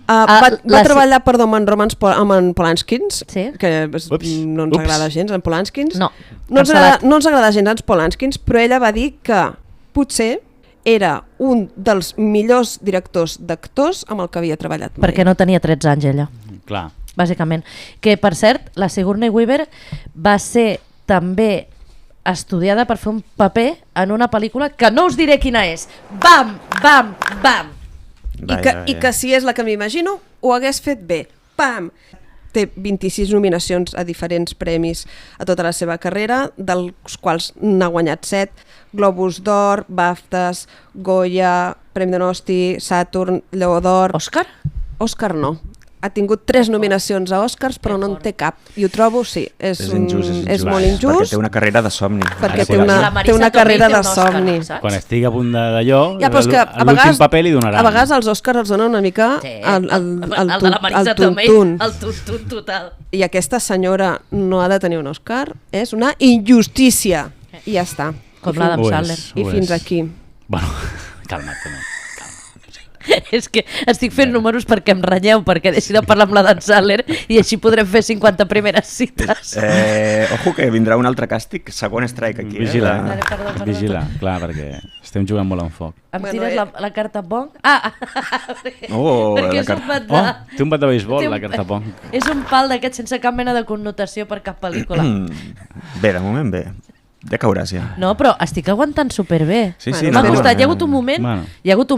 [SPEAKER 2] Va treballar, perdó, amb en Polanskins, que no ens agrada gens, en Polanskins. No ens agrada gens en Polanskins, però ella va dir que potser era un dels millors directors d'actors amb el que havia treballat mai.
[SPEAKER 1] Perquè no tenia 13 anys ella.
[SPEAKER 5] Clar.
[SPEAKER 1] Bàsicament. Que, per cert, la Sigourney Weaver va ser també estudiada per fer un paper en una pel·lícula que no us diré quina és. Bam, bam, bam!
[SPEAKER 2] I que si és la que m'imagino, ho hagués fet bé. Pam! Té 26 nominacions a diferents premis a tota la seva carrera, dels quals n'ha guanyat 7, Globus d'Or, BAFTAs, Goya, Premi Donosti, Saturn, Lleó d'Or...
[SPEAKER 1] Òscar?
[SPEAKER 2] Òscar no. Ha tingut 3 nominacions a Oscars, però no en té cap. I ho trobo, sí, és molt injust.
[SPEAKER 4] Perquè té una carrera de somni.
[SPEAKER 2] Perquè té una carrera de somni.
[SPEAKER 5] Quan estigui a punt d'allò,
[SPEAKER 2] l'últim
[SPEAKER 5] paper li donaran.
[SPEAKER 2] A vegades els Oscars els donen una mica el tuntun.
[SPEAKER 1] El tuntun total.
[SPEAKER 2] I aquesta senyora no ha de tenir un Oscar. És una injustícia. I ja està.
[SPEAKER 1] Com l'Adam Sandler.
[SPEAKER 2] I fins aquí.
[SPEAKER 5] Bueno, calma't també.
[SPEAKER 1] És que estic fent números perquè em renyeu, perquè he decidit parlar amb la Dan Sandler i així podrem fer 50 primeres cites.
[SPEAKER 4] Ojo que vindrà un altre càstig, segon strike aquí.
[SPEAKER 5] Vigila, vigila, clar, perquè estem jugant molt en foc.
[SPEAKER 1] Em tires la carta Pong? Perquè és un bat de...
[SPEAKER 5] Té un bat de béisbol, la carta Pong.
[SPEAKER 1] És un pal d'aquest sense cap mena de connotació per cap pel·lícula.
[SPEAKER 4] Bé, de moment bé. Ja cauràs, ja.
[SPEAKER 1] No, però estic aguantant superbé. M'ha costat, hi ha hagut un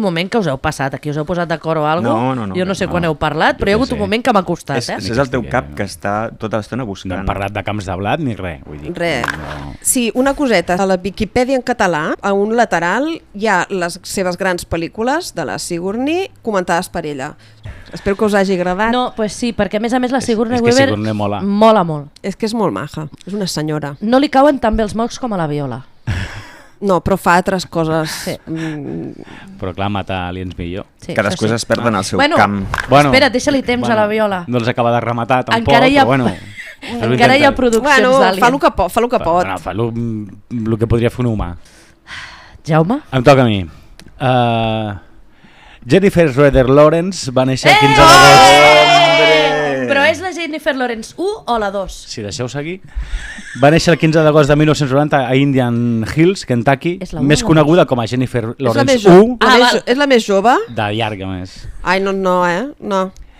[SPEAKER 1] moment que us heu passat, aquí us heu posat d'acord o alguna cosa. Jo no sé quan heu parlat, però hi ha hagut un moment que m'ha costat.
[SPEAKER 4] És el teu cap que està tota l'estona buscant.
[SPEAKER 5] No hem parlat de camps de blat ni res.
[SPEAKER 2] Res. Sí, una coseta. A la Viquipèdia en català, a un lateral, hi ha les seves grans pel·lícules de la Sigourney comentades per ella. Espero que us hagi agradat.
[SPEAKER 1] No, doncs sí, perquè a més Sigourney Weaver mola molt.
[SPEAKER 2] És que és molt maja, és una senyora.
[SPEAKER 1] No li cauen tan bé els mocs com a la Viola.
[SPEAKER 2] No, però fa altres coses. Sí.
[SPEAKER 5] Però clar, matar aliens millor.
[SPEAKER 4] Sí, cadascú es perd en el seu camp.
[SPEAKER 1] Espera, deixa-li temps a la Viola.
[SPEAKER 5] No els acaba de rematar tampoc, però bueno.
[SPEAKER 1] Encara hi ha produccions d'Alien.
[SPEAKER 2] Fa el que pot.
[SPEAKER 5] Fa el que podria fer un humà.
[SPEAKER 1] Jaume?
[SPEAKER 5] Em toca a mi. Jennifer Schroeder Lawrence va néixer el 15 d'agost.
[SPEAKER 1] Però és la Jennifer Lawrence 1 o la 2?
[SPEAKER 5] Si deixeu seguir. Va néixer el 15 d'agost de 1990 a Indian Hills, Kentucky, més coneguda com a Jennifer Lawrence 1.
[SPEAKER 2] És la més jove?
[SPEAKER 5] De llarga més.
[SPEAKER 2] Ai, no, no.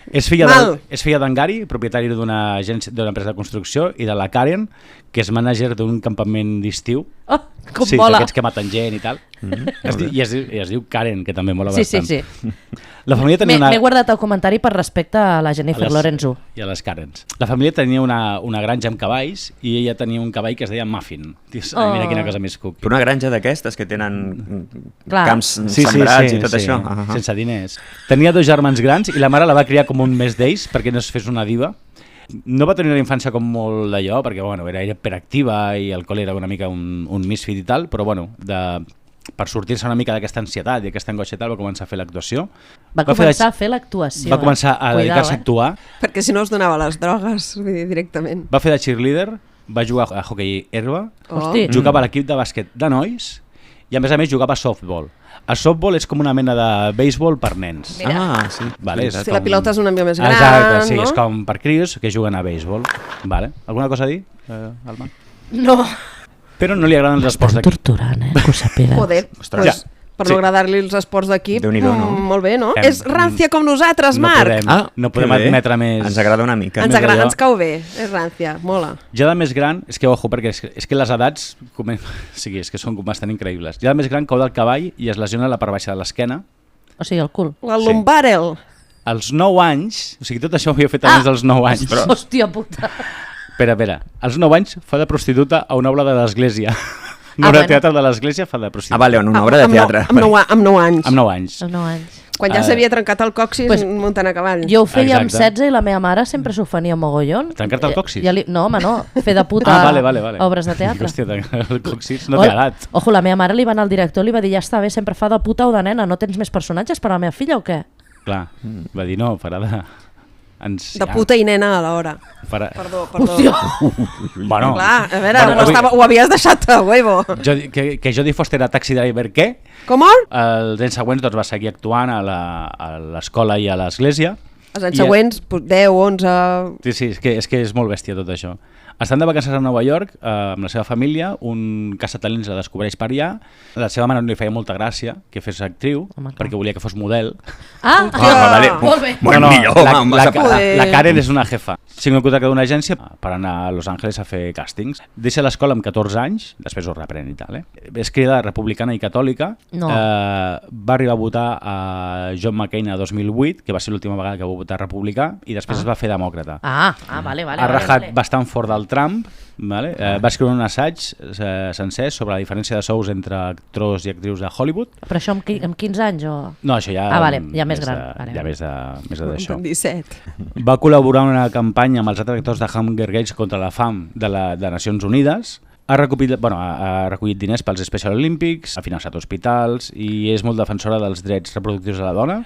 [SPEAKER 5] És filla d'en Gary, propietari d'una empresa de construcció, i de la Karen, que és mànager d'un campament d'estiu.
[SPEAKER 1] Oh, com
[SPEAKER 5] sí,
[SPEAKER 1] mola!
[SPEAKER 5] D'aquests que maten gent i tal. I es diu Karen, que també mola bastant.
[SPEAKER 1] Sí.
[SPEAKER 5] La família tenia
[SPEAKER 1] M'he guardat el comentari per respecte a la Jennifer Lawrence 1.
[SPEAKER 5] I a les Karens. La família tenia una granja amb cavalls i ella tenia un cavall que es deia Muffin. Mira quina cosa més cuc.
[SPEAKER 4] Una granja d'aquestes que tenen camps sembrats i tot això.
[SPEAKER 5] Sense diners. Tenia 2 germans grans i la mare la va criar com un més d'ells perquè no es fes una diva. No va tenir una infància com molt d'allò, perquè era hiperactiva i el col era una mica un misfit i tal, però per sortir-se una mica d'aquesta ansietat i aquesta angoixa i tal, va començar a fer l'actuació.
[SPEAKER 1] Va començar a fer l'actuació.
[SPEAKER 5] Va començar a dedicar-se a actuar.
[SPEAKER 2] Perquè si no es donava les drogues, vull dir, directament.
[SPEAKER 5] Va fer de cheerleader, va jugar a hoquei herba,
[SPEAKER 1] Hosti.
[SPEAKER 5] jugava a l'equip de bàsquet de nois i a més jugava a softball. El softball és com una mena de béisbol per nens.
[SPEAKER 4] Sí.
[SPEAKER 5] Vale, és
[SPEAKER 2] Si la pilota és una mica més gran,
[SPEAKER 5] exacte, sí,
[SPEAKER 2] no?
[SPEAKER 5] és com per crios que juguen a béisbol. Vale. Alguna cosa a dir, Alma?
[SPEAKER 1] No.
[SPEAKER 5] Però no li agraden els esports d'equip.
[SPEAKER 1] Torturant, que ho sàpiga.
[SPEAKER 2] Joder,
[SPEAKER 4] Ostres.
[SPEAKER 2] pues,
[SPEAKER 5] Ja.
[SPEAKER 2] per
[SPEAKER 5] Sí.
[SPEAKER 2] no agradar-li els esports d'equip,
[SPEAKER 4] Déu-n'hi-do, no?
[SPEAKER 2] molt bé, no?
[SPEAKER 5] Hem-
[SPEAKER 2] És rància com nosaltres, Marc.
[SPEAKER 5] No podem
[SPEAKER 4] que bé.
[SPEAKER 5] admetre més.
[SPEAKER 4] Ens agrada una mica.
[SPEAKER 2] Ens
[SPEAKER 5] més allò.
[SPEAKER 2] ens cau bé, és rància, mola.
[SPEAKER 5] Ja de més gran, és que ojo, perquè és que les edats sí, és que són bastant increïbles. Ja de més gran cau del cavall i es lesiona la part baixa de l'esquena.
[SPEAKER 1] O sigui, el cul.
[SPEAKER 2] La lumbarel.
[SPEAKER 5] Als 9 anys, o sigui, tot això ho havia fet abans dels 9 anys.
[SPEAKER 1] Hòstia puta.
[SPEAKER 5] Espera, als 9 anys fa de prostituta a una obra de l'església. Una
[SPEAKER 1] Ah,
[SPEAKER 5] obra de
[SPEAKER 1] bueno.
[SPEAKER 5] teatre de l'església fa de prostituta.
[SPEAKER 4] Vale, una obra de teatre.
[SPEAKER 2] Amb 9 anys.
[SPEAKER 5] Amb 9 anys.
[SPEAKER 1] Als 9 anys.
[SPEAKER 2] Quan ja s'havia trencat el còccix
[SPEAKER 1] Pues,
[SPEAKER 2] muntant a cavall.
[SPEAKER 1] Jo ho feia amb
[SPEAKER 5] Exacte.
[SPEAKER 1] 16 i la meva mare sempre s'ofenia mogollon.
[SPEAKER 5] Trencar-te el còccix?
[SPEAKER 1] No, home, no. Fer de puta
[SPEAKER 5] Vale.
[SPEAKER 1] obres de teatre.
[SPEAKER 5] Hòstia, el còccix no té edat.
[SPEAKER 1] Ojo, la meva mare li va anar al director i li va dir ja està bé, sempre fa de puta o de nena, no tens més personatges per a la meva filla o què?
[SPEAKER 5] Clar, va dir no, farà de...
[SPEAKER 2] De puta i nena a l'hora.
[SPEAKER 5] Farà...
[SPEAKER 2] Perdó.
[SPEAKER 5] Bueno,
[SPEAKER 2] Clar, a veure,
[SPEAKER 5] Bueno,
[SPEAKER 2] ho havies deixat a huevo.
[SPEAKER 5] que Jodie Foster era taxi driver, què?
[SPEAKER 2] Com?
[SPEAKER 5] Els anys següents doncs, va seguir actuant a l'escola i a l'església.
[SPEAKER 2] Els anys
[SPEAKER 5] I-
[SPEAKER 2] següents, 10, 11...
[SPEAKER 5] Sí, és que és molt bèstia tot això. Estant de vacances a Nova York, amb la seva família, un caçatalents la descobreix per allà. La seva mare no li feia molta gràcia que fes actriu,
[SPEAKER 1] Home, clar.
[SPEAKER 5] perquè volia que fos model.
[SPEAKER 1] Ah,
[SPEAKER 4] vale.
[SPEAKER 1] molt bé.
[SPEAKER 4] Molt millor, home, em vas a parar.
[SPEAKER 5] la Karen és una jefa. Signa un contracte d'una agència per anar a Los Angeles a fer càstings. Deixa l'escola amb 14 anys, després ho reprèn i tal. És criada republicana i catòlica.
[SPEAKER 1] No.
[SPEAKER 5] Va arribar a votar a John McCain a 2008, que va ser l'última vegada que va votar republicà, i després es va fer demòcrata.
[SPEAKER 1] Vale.
[SPEAKER 5] Ha rajat bastant fort del Trump, vale? Va escriure un assaig sencer sobre la diferència de sous entre actors i actrius de Hollywood.
[SPEAKER 1] Però això amb 15 anys o...?
[SPEAKER 5] No, això ja...
[SPEAKER 1] Vale, ja més gran. Vale,
[SPEAKER 5] Ja més d'això.
[SPEAKER 2] 17.
[SPEAKER 5] Va col·laborar en una campanya amb els altres actors de Hunger Games contra la fam de Nacions Unides. Ha recollit diners pels Special Olympics, ha finançat hospitals i és molt defensora dels drets reproductius de la dona.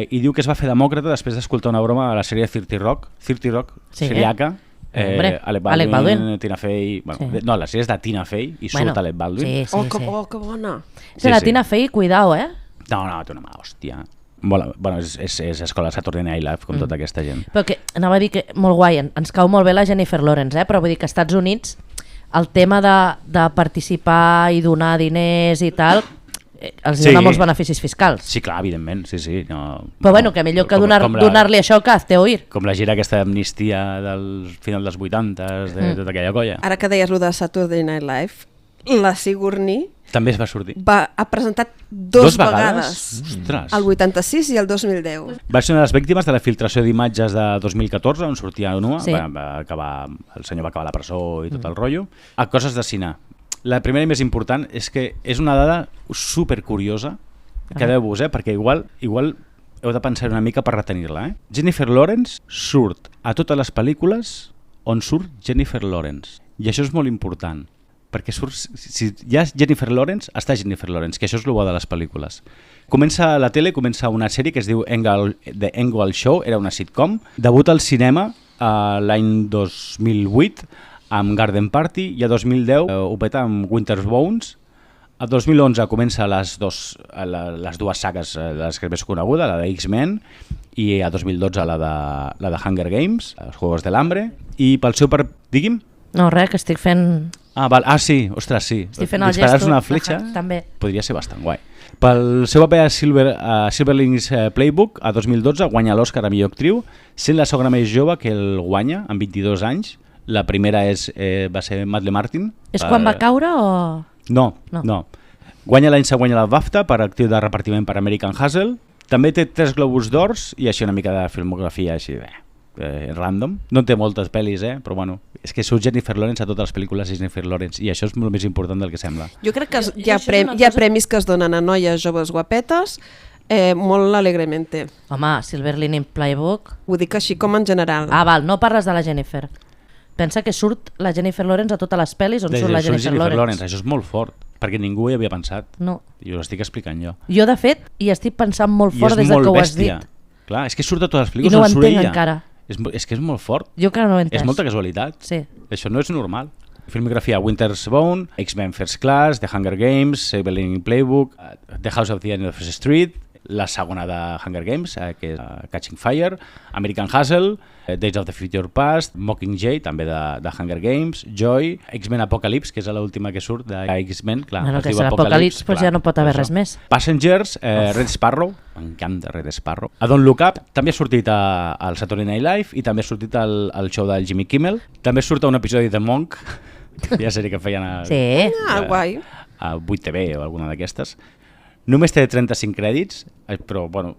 [SPEAKER 5] I diu que es va fer demòcrata després d'escoltar una broma a la sèrie 30 Rock,
[SPEAKER 1] Sí.
[SPEAKER 5] seriaca.
[SPEAKER 1] Hombre,
[SPEAKER 5] Alec
[SPEAKER 1] Alec Baldwin.
[SPEAKER 5] Tina Fey... Bueno,
[SPEAKER 1] Sí.
[SPEAKER 5] No, la sèrie és de Tina Fey i surt Alec Baldwin.
[SPEAKER 1] Sí.
[SPEAKER 2] Que bona.
[SPEAKER 1] Sí, la Tina Fey, cuidao, eh?
[SPEAKER 5] No, té una mà, hòstia. Bueno, és escola Saturday Night Live, com tota aquesta gent.
[SPEAKER 1] Però que anava a dir que molt guai, ens cau molt bé la Jennifer Lawrence, però vull dir que als Estats Units el tema de participar i donar diners i tal, els dona molts beneficis fiscals.
[SPEAKER 5] Sí, clar, evidentment, sí. No,
[SPEAKER 1] Però bueno, que millor que donar-li això que hazte oír.
[SPEAKER 5] Com la gira aquesta d'amnistia del final dels 80s, de tota aquella colla.
[SPEAKER 2] Ara que deies lo de Saturday Night Live, la Sigourney
[SPEAKER 5] També es va sortir.
[SPEAKER 2] ha presentat dos vegades.
[SPEAKER 5] Ostres.
[SPEAKER 2] El 86 i el 2010.
[SPEAKER 5] Va ser una de les víctimes de la filtració d'imatges de 2014, on sortia nua,
[SPEAKER 1] Sí.
[SPEAKER 5] el senyor va acabar a la presó i tot el rotllo. A coses de cine. La primera i més important és que és una dada supercuriosa, quedeu-vos, perquè igual heu de pensar una mica per retenir-la. Jennifer Lawrence surt a totes les pel·lícules on surt Jennifer Lawrence. I això és molt important, perquè si hi ha Jennifer Lawrence, està Jennifer Lawrence, que això és el bo de les pel·lícules. Comença a la tele, comença una sèrie que es diu The Engel Show, era una sitcom, debuta al cinema l'any 2008 amb Garden Party i a 2010 ho peta amb Winter's Bones. A 2011 comença les dues sagues, les que és més coneguda, la de X-Men, i a 2012 la de Hunger Games, els Juegos de l'Hambre, i pel seu digui'm?
[SPEAKER 1] No, res, que estic fent...
[SPEAKER 5] Sí, ostres, sí.
[SPEAKER 1] Estic fent el
[SPEAKER 5] Disparar-se
[SPEAKER 1] gesto.
[SPEAKER 5] una fletxa
[SPEAKER 1] També.
[SPEAKER 5] podria ser bastant guai. Pel seu paper a Silverlings Playbook, a 2012 guanya l'Oscar a millor actriu, sent la segona més jove que el guanya, amb 22 anys. La primera va ser Madeleine Martin.
[SPEAKER 1] És quan va caure o...?
[SPEAKER 5] No. Guanya l'any següent la BAFTA per actriu de repartiment per American Hustle. També té 3 Globus d'Ors i així una mica de filmografia així random. No té moltes pel·lis, però bueno, és que surt Jennifer Lawrence a totes les pel·lícules de Jennifer Lawrence i això és molt més important del que sembla.
[SPEAKER 2] Jo crec que hi ha
[SPEAKER 1] això és una cosa-
[SPEAKER 2] premis que es donen a noies joves guapetes molt alegremente.
[SPEAKER 1] Home, Silver Lining Playbook...
[SPEAKER 2] Ho dic així com en general.
[SPEAKER 1] Val, no parles de la Jennifer. Pensa que surt la Jennifer Lawrence a totes les pel·lis on surt la Jennifer Lawrence.
[SPEAKER 5] Això és molt fort, perquè ningú hi havia pensat.
[SPEAKER 1] No.
[SPEAKER 5] I ho estic explicant jo.
[SPEAKER 1] Jo, de fet, hi estic pensant molt fort des que ho has dit.
[SPEAKER 5] Clar, és que surt a totes les
[SPEAKER 1] I
[SPEAKER 5] pel·lícules
[SPEAKER 1] no ho
[SPEAKER 5] on surt
[SPEAKER 1] entenc
[SPEAKER 5] ella.
[SPEAKER 1] encara.
[SPEAKER 5] És que és molt fort.
[SPEAKER 1] Jo encara no ho he entès.
[SPEAKER 5] És molta casualitat.
[SPEAKER 1] Sí.
[SPEAKER 5] Això no és normal. Filmografia: Winter's Bone, X-Men First Class, The Hunger Games, Sibling Playbook, The House of the End of the Street, la segona de Hunger Games, que és Catching Fire, American Hustle, Days of the Future Past, Mockingjay, també de Hunger Games, Joy, X-Men Apocalypse, que és l'última que surt de X-Men, clar,
[SPEAKER 1] Bueno,
[SPEAKER 5] es
[SPEAKER 1] que
[SPEAKER 5] diu
[SPEAKER 1] és l'Apocalipsi, doncs ja no pot haver res més.
[SPEAKER 5] Passengers, Red Sparrow, m'encanta Red Sparrow. A Don't Look Up també ha sortit al Saturday Night Live i també ha sortit al show del Jimmy Kimmel. També surt a un episodi de Monk, ja sèrie que feien a
[SPEAKER 2] Guai.
[SPEAKER 5] 8TV o alguna d'aquestes. Només té 35 crèdits, però bueno,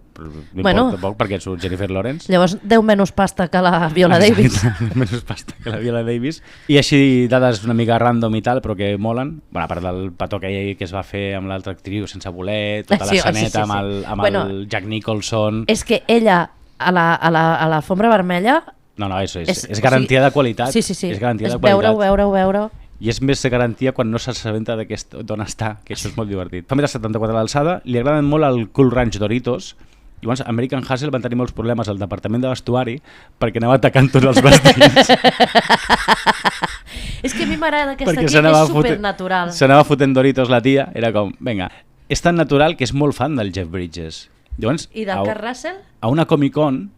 [SPEAKER 5] m'importa poc perquè surt Jennifer Lawrence.
[SPEAKER 1] Llavors, 10 menys pasta que la Viola Davis.
[SPEAKER 5] Menys pasta que la Viola Davis. I així dades una mica random i tal, però que molen. Bueno, a part del petó que es va fer amb l'altra actriu sense voler, tota l'esceneta amb el Jack Nicholson.
[SPEAKER 1] És que ella, a la Fombra Vermella...
[SPEAKER 5] No, és garantia de qualitat.
[SPEAKER 1] Sí.
[SPEAKER 5] És garantia de
[SPEAKER 1] qualitat. Veure-ho.
[SPEAKER 5] I és més garantia quan no s'assabenta d'on està, que això és molt divertit. Fa 1,74 m d'alçada, li agraden molt el Cool Ranch Doritos, i llavors American Hustle van tenir molts problemes al departament de vestuari perquè anava atacant tots els vestits.
[SPEAKER 1] És que a mi m'agrada aquesta tia, que és supernatural.
[SPEAKER 5] S'anava fotent Doritos la tia, era com, vinga, és tan natural que és molt fan del Jeff Bridges. Llavors,
[SPEAKER 1] I del Kurt Russell?
[SPEAKER 5] A una Comic-Con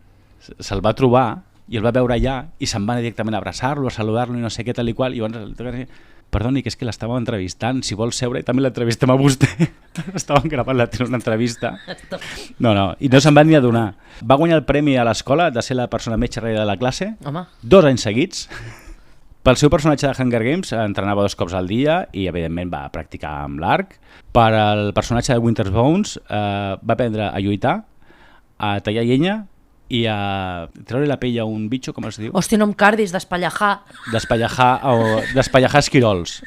[SPEAKER 5] se'l va trobar i el va veure allà i se'n va directament a abraçar-lo, a saludar-lo i no sé què, tal i qual, i llavors, perdoni, que és que l'estàvem entrevistant, si vol seure, també l'entrevistem a vostè. Estàvem gravant una entrevista. No, i no se'n va ni adonar. Va guanyar el premi a l'escola de ser la persona més xerraire de la classe, 2 anys seguits. Pel seu personatge de Hunger Games entrenava 2 cops al dia i, evidentment, va practicar amb l'arc. Per al personatge de Winter's Bones va aprendre a lluitar, a tallar llenya i a treure la pell a un bitxo, com es diu?
[SPEAKER 1] Hòstia, no em cardis, d'espallejar.
[SPEAKER 5] D'espallejar esquirols.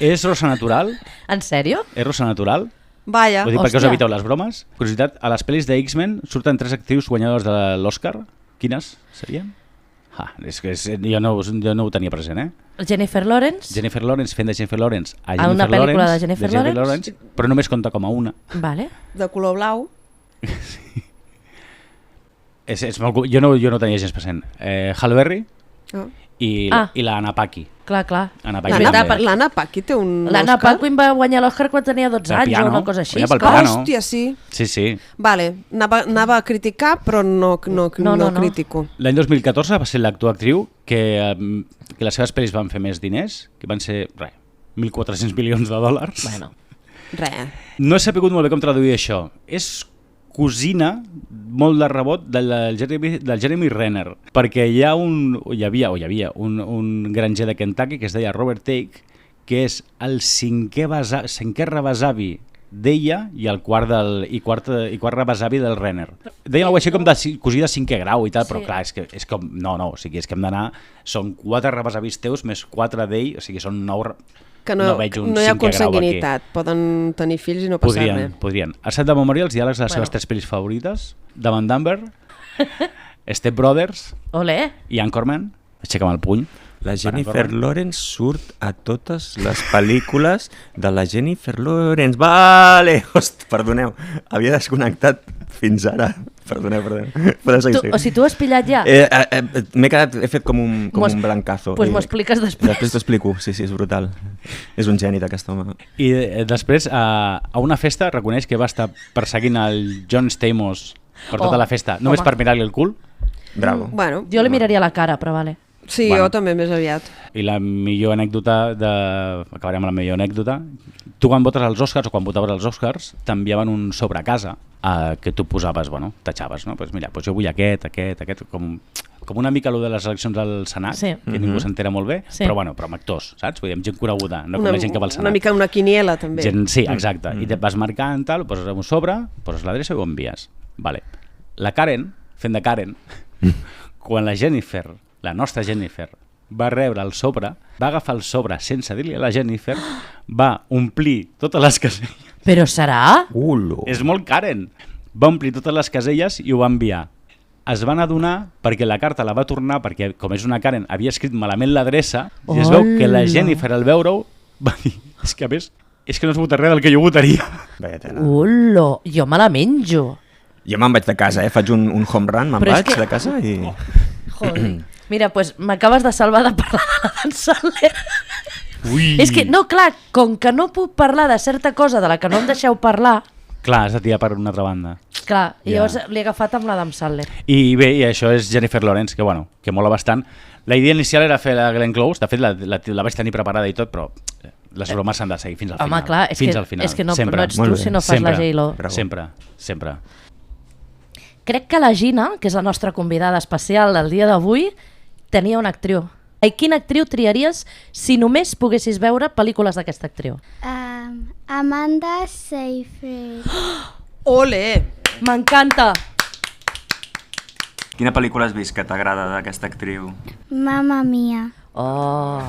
[SPEAKER 5] És rosa natural?
[SPEAKER 1] En sèrio?
[SPEAKER 5] És rosa natural?
[SPEAKER 2] Vaya.
[SPEAKER 5] Vull dir, per què us eviteu les bromes? Curiositat, a les pel·lis de X-Men surten 3 actrius guanyadores de l'Oscar. Quines serien? És que jo no ho tenia present,
[SPEAKER 1] Jennifer Lawrence.
[SPEAKER 5] Jennifer Lawrence fent de Jennifer Lawrence a
[SPEAKER 1] una pel·lícula de Jennifer Lawrence,
[SPEAKER 5] però només compta com a una.
[SPEAKER 1] Vale.
[SPEAKER 2] De color blau.
[SPEAKER 5] Sí. És molt, jo no tenia gens present. Halle Berry i l'Anna Paquin.
[SPEAKER 1] Clar.
[SPEAKER 2] L'Anna Paquin té un Oscar?
[SPEAKER 1] L'Anna Paquin va guanyar l'Oscar quan tenia 12 anys o una cosa així.
[SPEAKER 2] Hòstia, sí.
[SPEAKER 5] Sí.
[SPEAKER 2] Vale, anava a criticar, però no critico.
[SPEAKER 5] L'any 2014 va ser l'actor-actriu que les seves pel·lis van fer més diners, que van ser 1.400 milions de dòlars.
[SPEAKER 2] Bueno,
[SPEAKER 5] no he sabut molt bé com traduir això. És cosina molt de rebot del Jeremy Renner, perquè hi havia un granger de Kentucky que es deia Robert Take, que és el cinquè rebesavi d'ella i el quart rebesavi del Renner. Deien alguna cosa així com de cosí de 5è grau i tal, però clar, és com, no, o sigui, és que hem d'anar, són 4 rebesavis teus més 4 d'ell, o sigui, són 9...
[SPEAKER 2] Que no hi ha consanguinitat, poden tenir fills i no passar res.
[SPEAKER 5] Podrien. A set de memòria, els diàlegs de les seves 3 pel·lis favorites, Dumb and Dumber, Step Brothers i Anchorman. Aixeca'm el puny.
[SPEAKER 4] La Jennifer Lawrence surt a totes les pel·lícules de la Jennifer Lawrence. Vale! Host, perdoneu, havia desconnectat fins ara. Perdoneu.
[SPEAKER 1] O sigui, tu has pillat ja?
[SPEAKER 4] He fet com un blancazo.
[SPEAKER 1] Pues m'ho expliques després.
[SPEAKER 4] Després t'ho explico, sí, és brutal. És un geni d'aquest home.
[SPEAKER 5] I després, a una festa, reconeix que va estar perseguint el John Stamos per tota la festa, només per mirar-li el cul.
[SPEAKER 4] Bravo.
[SPEAKER 1] Jo li miraria la cara, però vale.
[SPEAKER 2] Sí, jo també més aviat.
[SPEAKER 5] I la millor anècdota, acabarem amb la millor anècdota, tu quan votes als Oscars o quan votaves als Oscars t'enviaven un sobre a casa que tu posaves, tatxaves, no? Pues mira, jo vull aquest, com una mica allò de les eleccions al Senat, que ningú s'entera molt bé, però amb actors, saps? Vull dir, amb gent coneguda, no com la gent que va al Senat.
[SPEAKER 2] Una mica una quiniela, també.
[SPEAKER 5] Sí, exacte. I et vas marcant, tal, poses un sobre, poses l'adreça i ho envies. Vale. La Karen, fent de Karen, quan la Jennifer, la nostra Jennifer, va rebre el sobre, va agafar el sobre sense dir-li a la Jennifer, va omplir totes les caselles.
[SPEAKER 1] Però serà?
[SPEAKER 5] És molt Karen. Va omplir totes les caselles i ho va enviar. es van adonar perquè la carta la va tornar, perquè com és una Karen havia escrit malament l'adreça, i es veu que la Jennifer al veure-ho va dir, és que a més, és que no es vota res del que jo votaria.
[SPEAKER 4] Vaya tela.
[SPEAKER 1] Olo, jo me la menjo.
[SPEAKER 4] Jo me'n vaig de casa, faig un home run, me'n vaig de casa i...
[SPEAKER 1] Joder. Mira, pues m'acabes de salvar de parlar de la Dan Sandler.
[SPEAKER 5] Ui.
[SPEAKER 1] És que, no, clar, com que no puc parlar de certa cosa de la que no em deixeu parlar,
[SPEAKER 5] Clar, has de tirar per una altra banda.
[SPEAKER 1] clar,
[SPEAKER 5] Ja.
[SPEAKER 1] llavors l'he agafat amb l'Adam Sandler.
[SPEAKER 5] I bé, i això és Jennifer Lawrence, que bueno, que mola bastant. La idea inicial era fer la Glenn Close, de fet la vaig tenir preparada i tot, però les bromes s'han de seguir fins al final.
[SPEAKER 1] Home, clar, és
[SPEAKER 5] fins
[SPEAKER 1] que,
[SPEAKER 5] al final.
[SPEAKER 1] és que no,
[SPEAKER 5] Sempre.
[SPEAKER 1] no ets
[SPEAKER 4] Molt
[SPEAKER 1] tu
[SPEAKER 4] bé.
[SPEAKER 1] si no fas
[SPEAKER 5] Sempre.
[SPEAKER 1] la J-Lo.
[SPEAKER 4] Bravo.
[SPEAKER 5] Sempre, sempre.
[SPEAKER 1] Crec que la Gina, que és la nostra convidada especial del dia d'avui, tenia una actriu. I quina actriu triaries si només poguessis veure pel·lícules d'aquesta actriu?
[SPEAKER 6] Amanda Seyfried.
[SPEAKER 2] Ole!
[SPEAKER 1] M'encanta!
[SPEAKER 4] Quina pel·lícula has vist que t'agrada d'aquesta actriu?
[SPEAKER 6] Mamma Mia.
[SPEAKER 1] Oh!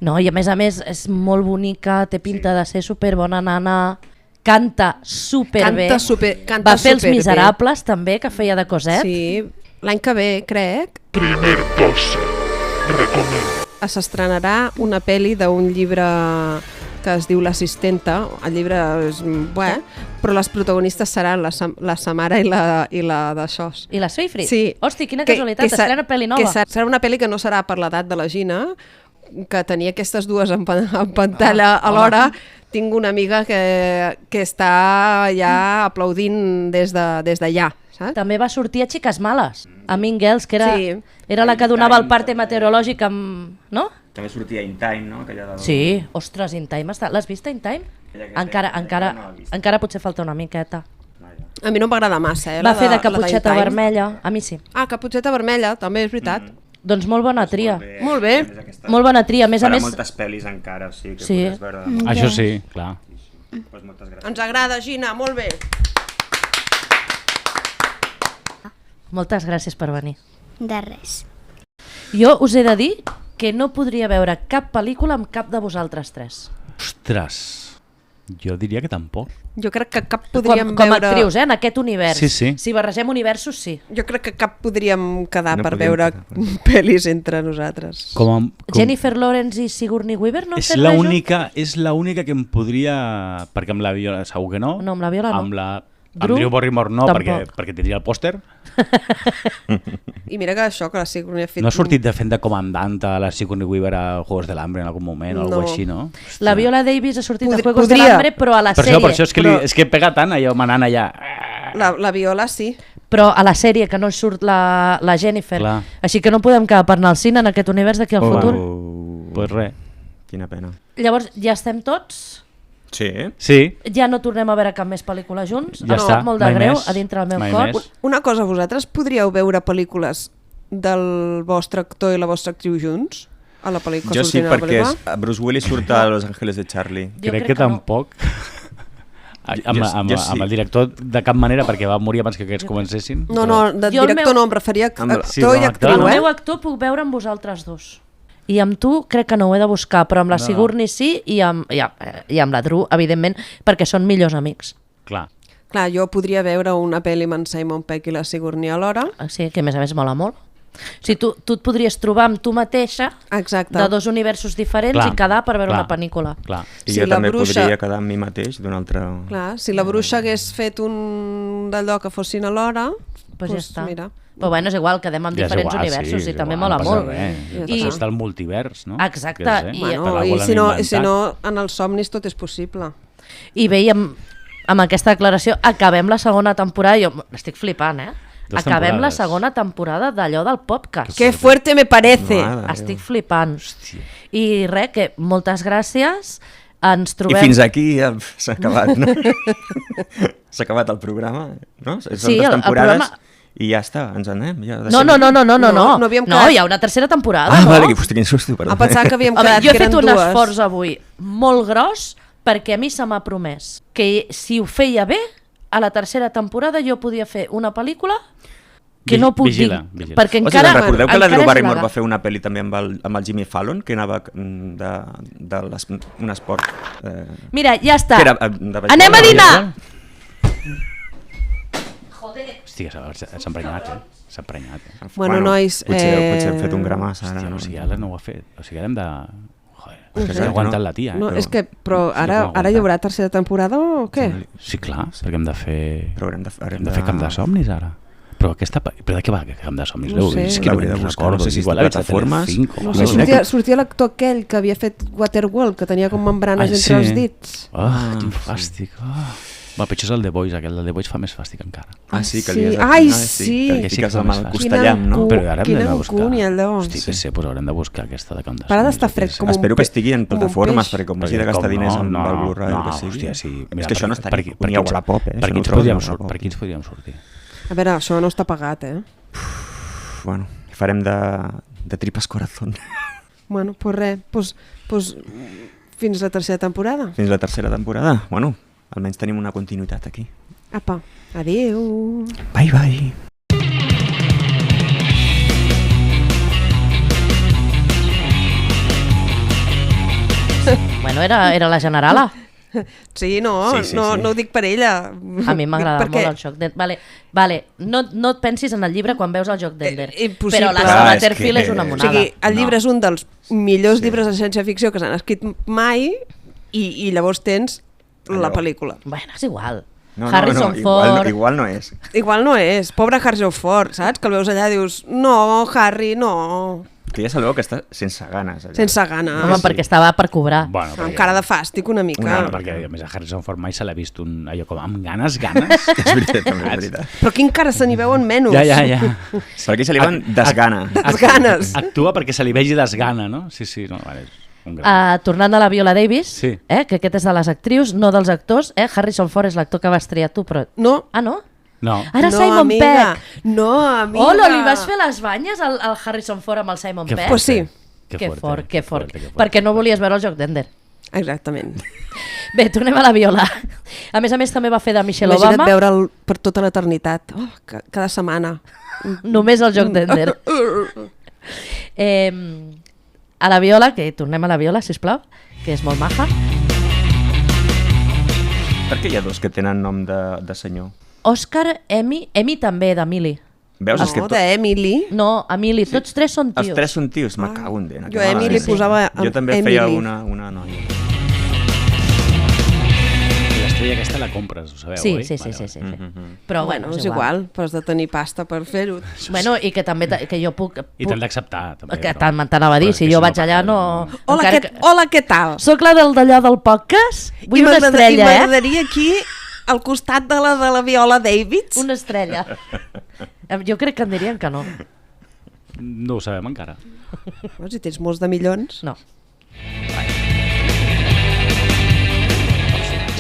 [SPEAKER 1] No, i a més és molt bonica, té pinta de ser superbona nana, canta superbé.
[SPEAKER 2] Canta
[SPEAKER 1] Va fer Els
[SPEAKER 2] superbé.
[SPEAKER 1] Miserables també, que feia de Cosette.
[SPEAKER 2] Sí, l'any que ve, crec,
[SPEAKER 7] Primer 12. Recomiendo.
[SPEAKER 2] s'estrenarà una pel·li d'un llibre que es diu L'assistenta. El llibre és buè, però les protagonistes seran la Samara i la d'això.
[SPEAKER 1] I la Seyfried?
[SPEAKER 2] Sí.
[SPEAKER 1] Hosti, quina casualitat, serà una pel·li nova.
[SPEAKER 2] Serà una pel·li que no serà per l'edat de la Gina, que tenia aquestes dues en pantalla alhora. Tinc una amiga que està ja aplaudint des d'allà, saps?
[SPEAKER 1] També va sortir a Xiques Males, a Mean Girls, que era la que
[SPEAKER 4] In
[SPEAKER 1] donava
[SPEAKER 4] Time,
[SPEAKER 1] el parte
[SPEAKER 4] també.
[SPEAKER 1] meteorològic amb... No?
[SPEAKER 4] També sortia In Time, no? Aquella del...
[SPEAKER 1] Sí, ostres, In Time està... L'has vist, In Time? Encara potser falta una miqueta.
[SPEAKER 2] A mi no m'agrada massa,
[SPEAKER 1] Va fer de
[SPEAKER 2] la
[SPEAKER 1] Caputxeta
[SPEAKER 2] d'In Time.
[SPEAKER 1] Vermella, a mi sí.
[SPEAKER 2] Ah, Caputxeta Vermella, també és veritat.
[SPEAKER 1] Doncs molt bona tria.
[SPEAKER 2] Molt bé.
[SPEAKER 1] Molt bona tria, a més a
[SPEAKER 4] Farà
[SPEAKER 1] més...
[SPEAKER 4] moltes pel·lis encara, o sigui que
[SPEAKER 1] Sí.
[SPEAKER 4] podràs veure...
[SPEAKER 5] Això sí, clar.
[SPEAKER 4] Pues moltes gràcies.
[SPEAKER 2] Ens agrada, Gina, molt bé.
[SPEAKER 1] Moltes gràcies per venir.
[SPEAKER 6] De res.
[SPEAKER 1] Jo us he de dir que no podria veure cap pel·lícula amb cap de vosaltres tres.
[SPEAKER 5] Ostres, jo diria que tampoc.
[SPEAKER 2] Jo crec que cap podríem
[SPEAKER 1] Com a
[SPEAKER 2] veure...
[SPEAKER 1] actrius, en aquest univers.
[SPEAKER 5] Sí, sí.
[SPEAKER 1] Si barregem universos, sí.
[SPEAKER 2] Jo crec que cap podríem quedar
[SPEAKER 4] No
[SPEAKER 2] per
[SPEAKER 4] podríem
[SPEAKER 2] veure
[SPEAKER 4] quedar.
[SPEAKER 2] pel·lis entre nosaltres.
[SPEAKER 1] Jennifer Lawrence i Sigourney Weaver no han
[SPEAKER 5] és
[SPEAKER 1] fet res
[SPEAKER 5] l'única que em podria... Perquè amb la Viola segur que no.
[SPEAKER 1] No, amb la Viola no.
[SPEAKER 5] Amb la...
[SPEAKER 1] Drew?
[SPEAKER 5] Amb Drew Barrymore no,
[SPEAKER 1] Tampoc.
[SPEAKER 5] perquè tindria el pòster.
[SPEAKER 2] I mira que això, que la Sigourney ha fet...
[SPEAKER 5] No ha sortit de fent de comandanta la Sigourney Weaver a Juegos del Hambre en algun moment o
[SPEAKER 2] No.
[SPEAKER 5] alguna així, no?
[SPEAKER 1] La Viola Davis ha sortit a
[SPEAKER 2] Podria-
[SPEAKER 1] Juegos de l'Hambre, però a la
[SPEAKER 5] Per
[SPEAKER 1] sèrie.
[SPEAKER 5] això és que, és que pega tant allò manant allà.
[SPEAKER 2] La Viola sí.
[SPEAKER 1] Però a la sèrie, que no hi surt la Jennifer.
[SPEAKER 5] Clar.
[SPEAKER 1] Així que no podem quedar per anar al cine en aquest univers d'aquí al futur.
[SPEAKER 5] Pues res.
[SPEAKER 4] Quina pena.
[SPEAKER 1] Llavors, ja estem tots?
[SPEAKER 4] Sí.
[SPEAKER 5] Sí,
[SPEAKER 1] Ja no tornem a veure cap més pel·lícula junts?
[SPEAKER 5] Ja
[SPEAKER 1] Em
[SPEAKER 5] està,
[SPEAKER 1] sap molt de
[SPEAKER 5] mai
[SPEAKER 1] greu
[SPEAKER 5] més,
[SPEAKER 1] a dintre del meu
[SPEAKER 5] mai
[SPEAKER 1] cor.
[SPEAKER 5] més.
[SPEAKER 2] Una cosa, vosaltres podríeu veure pel·lícules del vostre actor i la vostra actriu junts? A la pel·lícula?
[SPEAKER 4] Jo sí,
[SPEAKER 2] sortint a la
[SPEAKER 4] perquè
[SPEAKER 2] pel·lícula?
[SPEAKER 4] Bruce Willis surt a Los Ángeles de Charlie.
[SPEAKER 1] Jo
[SPEAKER 5] crec
[SPEAKER 1] crec
[SPEAKER 5] que
[SPEAKER 1] que no.
[SPEAKER 5] tampoc. Amb
[SPEAKER 4] Jo sí.
[SPEAKER 5] el director de cap manera, perquè va morir abans que aquests comencessin.
[SPEAKER 2] No, no, de
[SPEAKER 1] Jo el
[SPEAKER 2] director
[SPEAKER 1] meu-
[SPEAKER 2] no, em referia a
[SPEAKER 4] Amb-
[SPEAKER 2] actor
[SPEAKER 5] sí,
[SPEAKER 2] i
[SPEAKER 5] amb
[SPEAKER 2] actriu,
[SPEAKER 5] actor,
[SPEAKER 1] El
[SPEAKER 5] no?
[SPEAKER 1] meu actor puc veure amb vosaltres dos. I amb tu crec que no ho he de buscar, però amb la Sigourney sí i amb la Drew, evidentment, perquè són millors amics.
[SPEAKER 5] Clar.
[SPEAKER 2] Clar, jo podria veure una pel·li amb en Simon Pegg i la Sigourney alhora.
[SPEAKER 1] Sí, que a més mola molt. O sigui, tu et podries trobar amb tu mateixa
[SPEAKER 2] Exacte.
[SPEAKER 1] de dos universos diferents
[SPEAKER 5] Clar,
[SPEAKER 1] i quedar per veure
[SPEAKER 5] clar,
[SPEAKER 1] una pel·lícula.
[SPEAKER 5] Clar.
[SPEAKER 4] I
[SPEAKER 2] Si
[SPEAKER 4] jo
[SPEAKER 2] la
[SPEAKER 4] també
[SPEAKER 2] bruixa-
[SPEAKER 4] podria quedar amb mi mateix d'un altre...
[SPEAKER 2] Clar, si la bruixa hagués fet un d'allò que fossin alhora,
[SPEAKER 1] Pues ja està.
[SPEAKER 2] mira.
[SPEAKER 1] Però bueno, és igual, quedem en
[SPEAKER 5] Ja és
[SPEAKER 1] diferents
[SPEAKER 5] igual,
[SPEAKER 1] universos
[SPEAKER 5] sí,
[SPEAKER 1] i
[SPEAKER 5] és
[SPEAKER 1] també
[SPEAKER 5] igual,
[SPEAKER 1] mola
[SPEAKER 5] no passa
[SPEAKER 1] molt.
[SPEAKER 5] res.
[SPEAKER 1] I-
[SPEAKER 5] Està el multivers, no?
[SPEAKER 1] Exacte,
[SPEAKER 5] Què sé,
[SPEAKER 1] i-
[SPEAKER 5] te la
[SPEAKER 2] Bueno, i
[SPEAKER 5] volen
[SPEAKER 2] si
[SPEAKER 5] inventar.
[SPEAKER 2] no, en els somnis tot és possible.
[SPEAKER 1] I bé, i amb aquesta declaració acabem la segona temporada. Jo estic flipant, eh?
[SPEAKER 5] Dos
[SPEAKER 1] Acabem la
[SPEAKER 5] temporades.
[SPEAKER 1] segona temporada d'allò del podcast.
[SPEAKER 2] ¡Qué fuerte me parece!
[SPEAKER 4] Mare de
[SPEAKER 1] Estic
[SPEAKER 4] Déu.
[SPEAKER 1] flipant. I res, que moltes gràcies. Ens
[SPEAKER 4] I
[SPEAKER 1] trobem...
[SPEAKER 4] fins aquí ja s'ha acabat, no? S'ha acabat el programa, no? Són
[SPEAKER 1] Sí,
[SPEAKER 4] dues
[SPEAKER 1] el
[SPEAKER 4] temporades
[SPEAKER 1] programa-
[SPEAKER 4] i ja està, ens en anem. Ja
[SPEAKER 1] No,
[SPEAKER 4] deixem.
[SPEAKER 1] no, no, no, no, no,
[SPEAKER 2] No,
[SPEAKER 1] no.
[SPEAKER 2] no havíem
[SPEAKER 1] No,
[SPEAKER 2] quedat-
[SPEAKER 1] hi ha una tercera temporada,
[SPEAKER 4] Ah,
[SPEAKER 1] no?
[SPEAKER 4] vale, hosti, quin susto, perdó.
[SPEAKER 2] A pensar que havíem
[SPEAKER 1] Home,
[SPEAKER 2] quedat
[SPEAKER 1] jo he
[SPEAKER 2] que eren
[SPEAKER 1] fet un
[SPEAKER 2] dues.
[SPEAKER 1] esforç avui molt gros perquè a mi se m'ha promès que si ho feia bé, a la tercera temporada jo podia fer una pel·lícula que no puc
[SPEAKER 5] Vigila,
[SPEAKER 1] dir.
[SPEAKER 5] vigila.
[SPEAKER 1] Perquè
[SPEAKER 4] O sigui,
[SPEAKER 1] encara,
[SPEAKER 4] recordeu que la
[SPEAKER 1] encara
[SPEAKER 4] Drew
[SPEAKER 1] és
[SPEAKER 4] Barrymore
[SPEAKER 1] legal.
[SPEAKER 4] va fer una pel·li també amb el Jimmy Fallon, que anava un esport...
[SPEAKER 1] Mira, ja està.
[SPEAKER 4] Que era, de beisbol.
[SPEAKER 1] Anem a dinar! Joder.
[SPEAKER 5] Hòstia, s'ha emprenyat, S'ha emprenyat,
[SPEAKER 2] Bueno, nois...
[SPEAKER 4] Potser hem fet un gra massa.
[SPEAKER 5] Hòstia,
[SPEAKER 4] Ara,
[SPEAKER 5] o sigui, ara no ho ha fet. O sigui, ara hem de... Joder,
[SPEAKER 2] No
[SPEAKER 5] que
[SPEAKER 2] sé.
[SPEAKER 5] s'ha aguantat la tia,
[SPEAKER 2] No,
[SPEAKER 5] eh?
[SPEAKER 2] és que, però ara hi haurà tercera temporada o què?
[SPEAKER 5] Sí, clar, perquè hem de fer...
[SPEAKER 4] Però haurem
[SPEAKER 5] Hem de fer Camp de Somnis, ara. Però de què va, Camp de Somnis?
[SPEAKER 2] No sé.
[SPEAKER 5] És que no
[SPEAKER 4] L'hauria de
[SPEAKER 5] me'n
[SPEAKER 4] buscar,
[SPEAKER 5] recordo.
[SPEAKER 4] no sé si
[SPEAKER 5] Igual
[SPEAKER 4] està
[SPEAKER 5] la veig a
[SPEAKER 4] plataformes.
[SPEAKER 5] Telecinco.
[SPEAKER 2] No sé, sortia l'actor aquell que havia fet Waterworld, que tenia com membranes entre els dits.
[SPEAKER 5] Quin fàstic. Va, pitjor és el The Voice, aquell del The Voice fa més fàstic encara.
[SPEAKER 4] Sí, que
[SPEAKER 2] Sí.
[SPEAKER 4] li has de...
[SPEAKER 2] Ai,
[SPEAKER 4] no,
[SPEAKER 2] sí.
[SPEAKER 4] Que li
[SPEAKER 5] Que sí
[SPEAKER 4] fiques
[SPEAKER 5] que
[SPEAKER 4] amb
[SPEAKER 5] fa
[SPEAKER 4] el
[SPEAKER 5] més
[SPEAKER 4] costellam, no?
[SPEAKER 5] Però ara hem
[SPEAKER 2] Quina
[SPEAKER 5] d'anar a buscar.
[SPEAKER 2] rancúnia, allò.
[SPEAKER 5] Hosti, que sé, però haurem de buscar aquesta de Camp de Somnis.
[SPEAKER 2] Para d'estar fred com un
[SPEAKER 4] Espero que estigui en
[SPEAKER 2] com un
[SPEAKER 4] plataformes,
[SPEAKER 2] peix.
[SPEAKER 4] perquè com hagi de gastar diners amb el Blu-ray o el que sigui.
[SPEAKER 5] Hòstia, sí.
[SPEAKER 4] És que això no està ni a Wallapop,
[SPEAKER 5] Per
[SPEAKER 4] Això
[SPEAKER 5] aquí
[SPEAKER 4] no ho trobes a Wallapop.
[SPEAKER 5] per aquí ens podríem sortir.
[SPEAKER 2] A veure, això no està pagat,
[SPEAKER 4] Bueno, farem de tripas corazón.
[SPEAKER 2] Bueno, pues res, pues fins la tercera temporada.
[SPEAKER 4] Fins la tercera temporada. Bueno, almenys tenim una continuïtat aquí.
[SPEAKER 2] Apa, adéu.
[SPEAKER 4] Bye, bye.
[SPEAKER 1] Bueno, era la generala.
[SPEAKER 2] Sí, no,
[SPEAKER 4] Sí,
[SPEAKER 2] no
[SPEAKER 4] sí.
[SPEAKER 2] no ho dic per ella.
[SPEAKER 1] A mi m'agrada
[SPEAKER 2] Perquè-
[SPEAKER 1] molt el joc d'Ender. Vale, no et pensis en el llibre quan veus el joc d'Ender.
[SPEAKER 2] Impossible.
[SPEAKER 1] Però la
[SPEAKER 2] Clar,
[SPEAKER 1] de
[SPEAKER 4] és
[SPEAKER 1] Butterfield
[SPEAKER 4] que-
[SPEAKER 1] és una
[SPEAKER 2] O
[SPEAKER 1] monada.
[SPEAKER 2] sigui, el llibre
[SPEAKER 4] No.
[SPEAKER 2] és un dels millors
[SPEAKER 4] Sí.
[SPEAKER 2] llibres de ciència-ficció que s'han escrit mai i llavors tens la
[SPEAKER 4] Allò.
[SPEAKER 2] pel·lícula.
[SPEAKER 1] Bueno, és igual.
[SPEAKER 4] No,
[SPEAKER 1] Harrison
[SPEAKER 4] igual,
[SPEAKER 1] Ford...
[SPEAKER 4] igual no és.
[SPEAKER 2] Igual no és. Pobre Harrison Ford, saps? Que el veus allà i dius, no, Harry, no.
[SPEAKER 4] Que ja sabeu que està sense ganes. Allà.
[SPEAKER 2] Sense gana.
[SPEAKER 1] Home, perquè estava per cobrar.
[SPEAKER 5] Bueno,
[SPEAKER 2] Amb cara de fàstic una mica.
[SPEAKER 5] Bueno, perquè a més a Harrison Ford mai se l'ha vist allò com amb ganes.
[SPEAKER 4] És veritat, també és veritat.
[SPEAKER 2] Però quin cara se n'hi veuen menys.
[SPEAKER 5] Ja.
[SPEAKER 4] Per aquí se li van desgana.
[SPEAKER 2] Les ganes.
[SPEAKER 5] Actua perquè se li vegi desgana, no? Sí, no, vale, és un gran...
[SPEAKER 1] Tornant a la Viola Davis,
[SPEAKER 5] Sí.
[SPEAKER 1] que aquest és de les actrius, no dels actors. Harrison Ford és l'actor que vas triar tu, però...
[SPEAKER 2] No.
[SPEAKER 1] Ah, no?
[SPEAKER 5] No.
[SPEAKER 1] Ara
[SPEAKER 2] no,
[SPEAKER 1] Simon
[SPEAKER 2] amiga.
[SPEAKER 1] Pegg.
[SPEAKER 2] No, amiga.
[SPEAKER 1] Hola, li vas fer les banyes al Harrison Ford amb el Simon
[SPEAKER 5] Que
[SPEAKER 1] Pegg?
[SPEAKER 2] Pues sí.
[SPEAKER 1] Que fort.
[SPEAKER 5] que fuerte.
[SPEAKER 1] Perquè no volies veure el joc d'Ender.
[SPEAKER 2] Exactament.
[SPEAKER 1] Bé, tornem a la Viola. A més també va fer de Michelle
[SPEAKER 2] Imagina't
[SPEAKER 1] Obama,
[SPEAKER 2] veure'l per tota l'eternitat. Oh, cada setmana.
[SPEAKER 1] només el joc d'Ender. A la Viola, que tornem a la Viola, sisplau, que és molt maja.
[SPEAKER 4] Per què hi ha dos que tenen nom de senyor?
[SPEAKER 1] Òscar, Emmy també, d'Emili.
[SPEAKER 4] Veus? És que
[SPEAKER 2] No, d'Emily.
[SPEAKER 1] No, Emili, tots tres són tios.
[SPEAKER 4] els tres són tios, me cago en Déu.
[SPEAKER 2] Jo a Emily
[SPEAKER 1] Sí.
[SPEAKER 2] posava
[SPEAKER 4] Jo també feia
[SPEAKER 2] Emily.
[SPEAKER 4] una noia.
[SPEAKER 5] L'estrella aquesta la compres, ho sabeu,
[SPEAKER 1] Sí,
[SPEAKER 5] oi?
[SPEAKER 1] sí. Però
[SPEAKER 2] Bueno,
[SPEAKER 1] bueno,
[SPEAKER 2] és igual, però has de tenir pasta per fer-ho.
[SPEAKER 1] Bueno, i que també que jo puc...
[SPEAKER 5] I t'han d'acceptar, també.
[SPEAKER 1] Que
[SPEAKER 5] no?
[SPEAKER 1] t'anava a dir,
[SPEAKER 5] Però és
[SPEAKER 1] si
[SPEAKER 5] que
[SPEAKER 1] jo
[SPEAKER 5] no
[SPEAKER 1] vaig allà
[SPEAKER 5] passa
[SPEAKER 1] no...
[SPEAKER 2] Hola,
[SPEAKER 1] encara
[SPEAKER 2] hola, què tal?
[SPEAKER 1] Soc la d'allò del podcast? Vull
[SPEAKER 2] I
[SPEAKER 1] una
[SPEAKER 2] m'agrada-
[SPEAKER 1] estrella,
[SPEAKER 2] I m'agradaria aquí, al costat de la Viola Davids.
[SPEAKER 1] Una estrella. Jo crec que em dirien que no.
[SPEAKER 5] No ho sabem encara.
[SPEAKER 2] Si tens molts de milions.
[SPEAKER 1] No.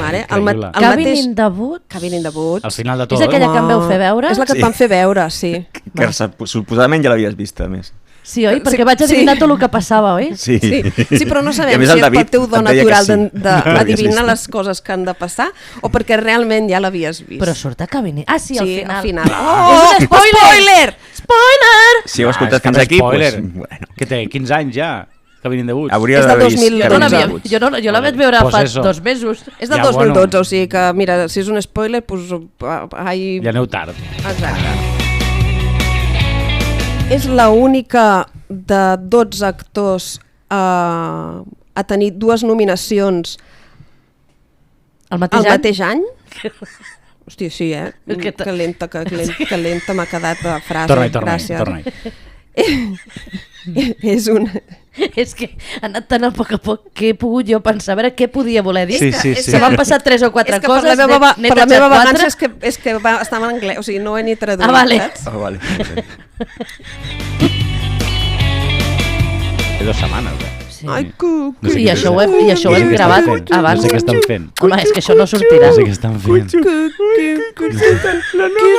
[SPEAKER 2] Vale,
[SPEAKER 5] Increïble.
[SPEAKER 1] Cabin
[SPEAKER 2] mateix...
[SPEAKER 1] in the Woods?
[SPEAKER 2] Cabin in the Woods.
[SPEAKER 5] Al final de
[SPEAKER 1] És
[SPEAKER 5] tot...
[SPEAKER 1] aquella que em veu fer veure?
[SPEAKER 2] És la que et van fer veure, sí.
[SPEAKER 4] Que suposadament ja l'havies vista, a més.
[SPEAKER 1] Sí, oi? Perquè
[SPEAKER 2] Sí,
[SPEAKER 1] vaig adivinar
[SPEAKER 2] sí.
[SPEAKER 1] tot el que passava, oi?
[SPEAKER 4] Sí,
[SPEAKER 2] Sí, però no
[SPEAKER 4] I a
[SPEAKER 2] sabem
[SPEAKER 4] més
[SPEAKER 2] si
[SPEAKER 4] el
[SPEAKER 2] és pel
[SPEAKER 4] David
[SPEAKER 2] teu do
[SPEAKER 4] et deia que
[SPEAKER 2] natural
[SPEAKER 4] sí. L'havies
[SPEAKER 2] d'adivinar
[SPEAKER 4] vist.
[SPEAKER 2] les coses que han de passar o perquè realment ja l'havies vist.
[SPEAKER 1] Però surt a Cabin in... Ah, sí, al final.
[SPEAKER 2] al final.
[SPEAKER 1] Oh, és un spoiler! Spoiler!
[SPEAKER 4] Si heu escoltat
[SPEAKER 5] és que
[SPEAKER 4] fins
[SPEAKER 5] no
[SPEAKER 4] aquí,
[SPEAKER 5] spoiler.
[SPEAKER 4] doncs, bueno,
[SPEAKER 5] Que té 15 anys ja, Cabin in the Woods.
[SPEAKER 4] hauria
[SPEAKER 2] És del
[SPEAKER 4] d'haver vist
[SPEAKER 2] 2012.
[SPEAKER 1] Jo, no
[SPEAKER 4] Cabin in the
[SPEAKER 1] l'havia...
[SPEAKER 4] Woods.
[SPEAKER 1] jo la vaig veure
[SPEAKER 5] Pues
[SPEAKER 1] fa
[SPEAKER 5] eso.
[SPEAKER 1] 2 mesos.
[SPEAKER 2] És del
[SPEAKER 5] Ja,
[SPEAKER 2] 2012,
[SPEAKER 5] bueno.
[SPEAKER 2] o sigui que, mira, si és un spoiler, doncs... Ai...
[SPEAKER 5] Ja aneu tard.
[SPEAKER 2] Exacte. És l'única de 12 actors a tenir 2 nominacions
[SPEAKER 1] El mateix
[SPEAKER 2] al
[SPEAKER 1] any?
[SPEAKER 2] mateix any? Hòstia, sí,
[SPEAKER 1] Que t-
[SPEAKER 2] que lenta m'ha quedat la frase.
[SPEAKER 5] Torna-hi.
[SPEAKER 2] Gràcies. És un...
[SPEAKER 1] És que ha anat tan a poc que he pogut jo pensar a veure què podia voler dir.
[SPEAKER 5] Sí, sí, sí.
[SPEAKER 1] Que m'han passat 3 o 4
[SPEAKER 2] és que
[SPEAKER 1] coses,
[SPEAKER 2] per la meva,
[SPEAKER 1] n'he
[SPEAKER 2] per la meva
[SPEAKER 1] tachat
[SPEAKER 2] vacança
[SPEAKER 1] 4.
[SPEAKER 2] és que estava en anglès, o sigui, no ho he ni traduït,
[SPEAKER 1] Ah, vale.
[SPEAKER 2] saps?
[SPEAKER 4] Ah, vale.
[SPEAKER 5] Té 2 setmanes,
[SPEAKER 1] Sí.
[SPEAKER 2] Ai,
[SPEAKER 5] No sé
[SPEAKER 1] I
[SPEAKER 5] què
[SPEAKER 1] això
[SPEAKER 5] estan
[SPEAKER 1] ho hem, i això ho hem
[SPEAKER 5] fent.
[SPEAKER 1] gravat
[SPEAKER 5] No sé
[SPEAKER 1] abans.
[SPEAKER 5] què estan fent.
[SPEAKER 1] Home, és que això no sortirà.
[SPEAKER 5] No sé què estan fent.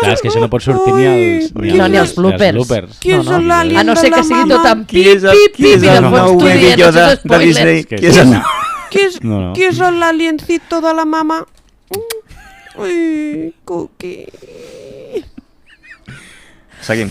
[SPEAKER 5] Clar, és que això no pot sortir ni als...
[SPEAKER 1] No, ni als bloopers.
[SPEAKER 2] Qui és l'alien
[SPEAKER 1] A no ser
[SPEAKER 2] de
[SPEAKER 1] que
[SPEAKER 2] la
[SPEAKER 1] sigui
[SPEAKER 2] mama?
[SPEAKER 1] tot amb
[SPEAKER 4] Qui
[SPEAKER 1] pip,
[SPEAKER 4] és el-
[SPEAKER 1] pip,
[SPEAKER 4] qui
[SPEAKER 1] pip,
[SPEAKER 4] és
[SPEAKER 1] i
[SPEAKER 4] el
[SPEAKER 1] de fons
[SPEAKER 4] nou
[SPEAKER 1] tu
[SPEAKER 4] baby
[SPEAKER 1] dient
[SPEAKER 4] Yoda
[SPEAKER 1] els
[SPEAKER 4] de
[SPEAKER 1] spoilers.
[SPEAKER 4] Disney?
[SPEAKER 5] És que
[SPEAKER 4] Qui és el...
[SPEAKER 5] No, no.
[SPEAKER 2] Qui és l'aliencito de la mama? Ui, Cookie.
[SPEAKER 4] Seguim.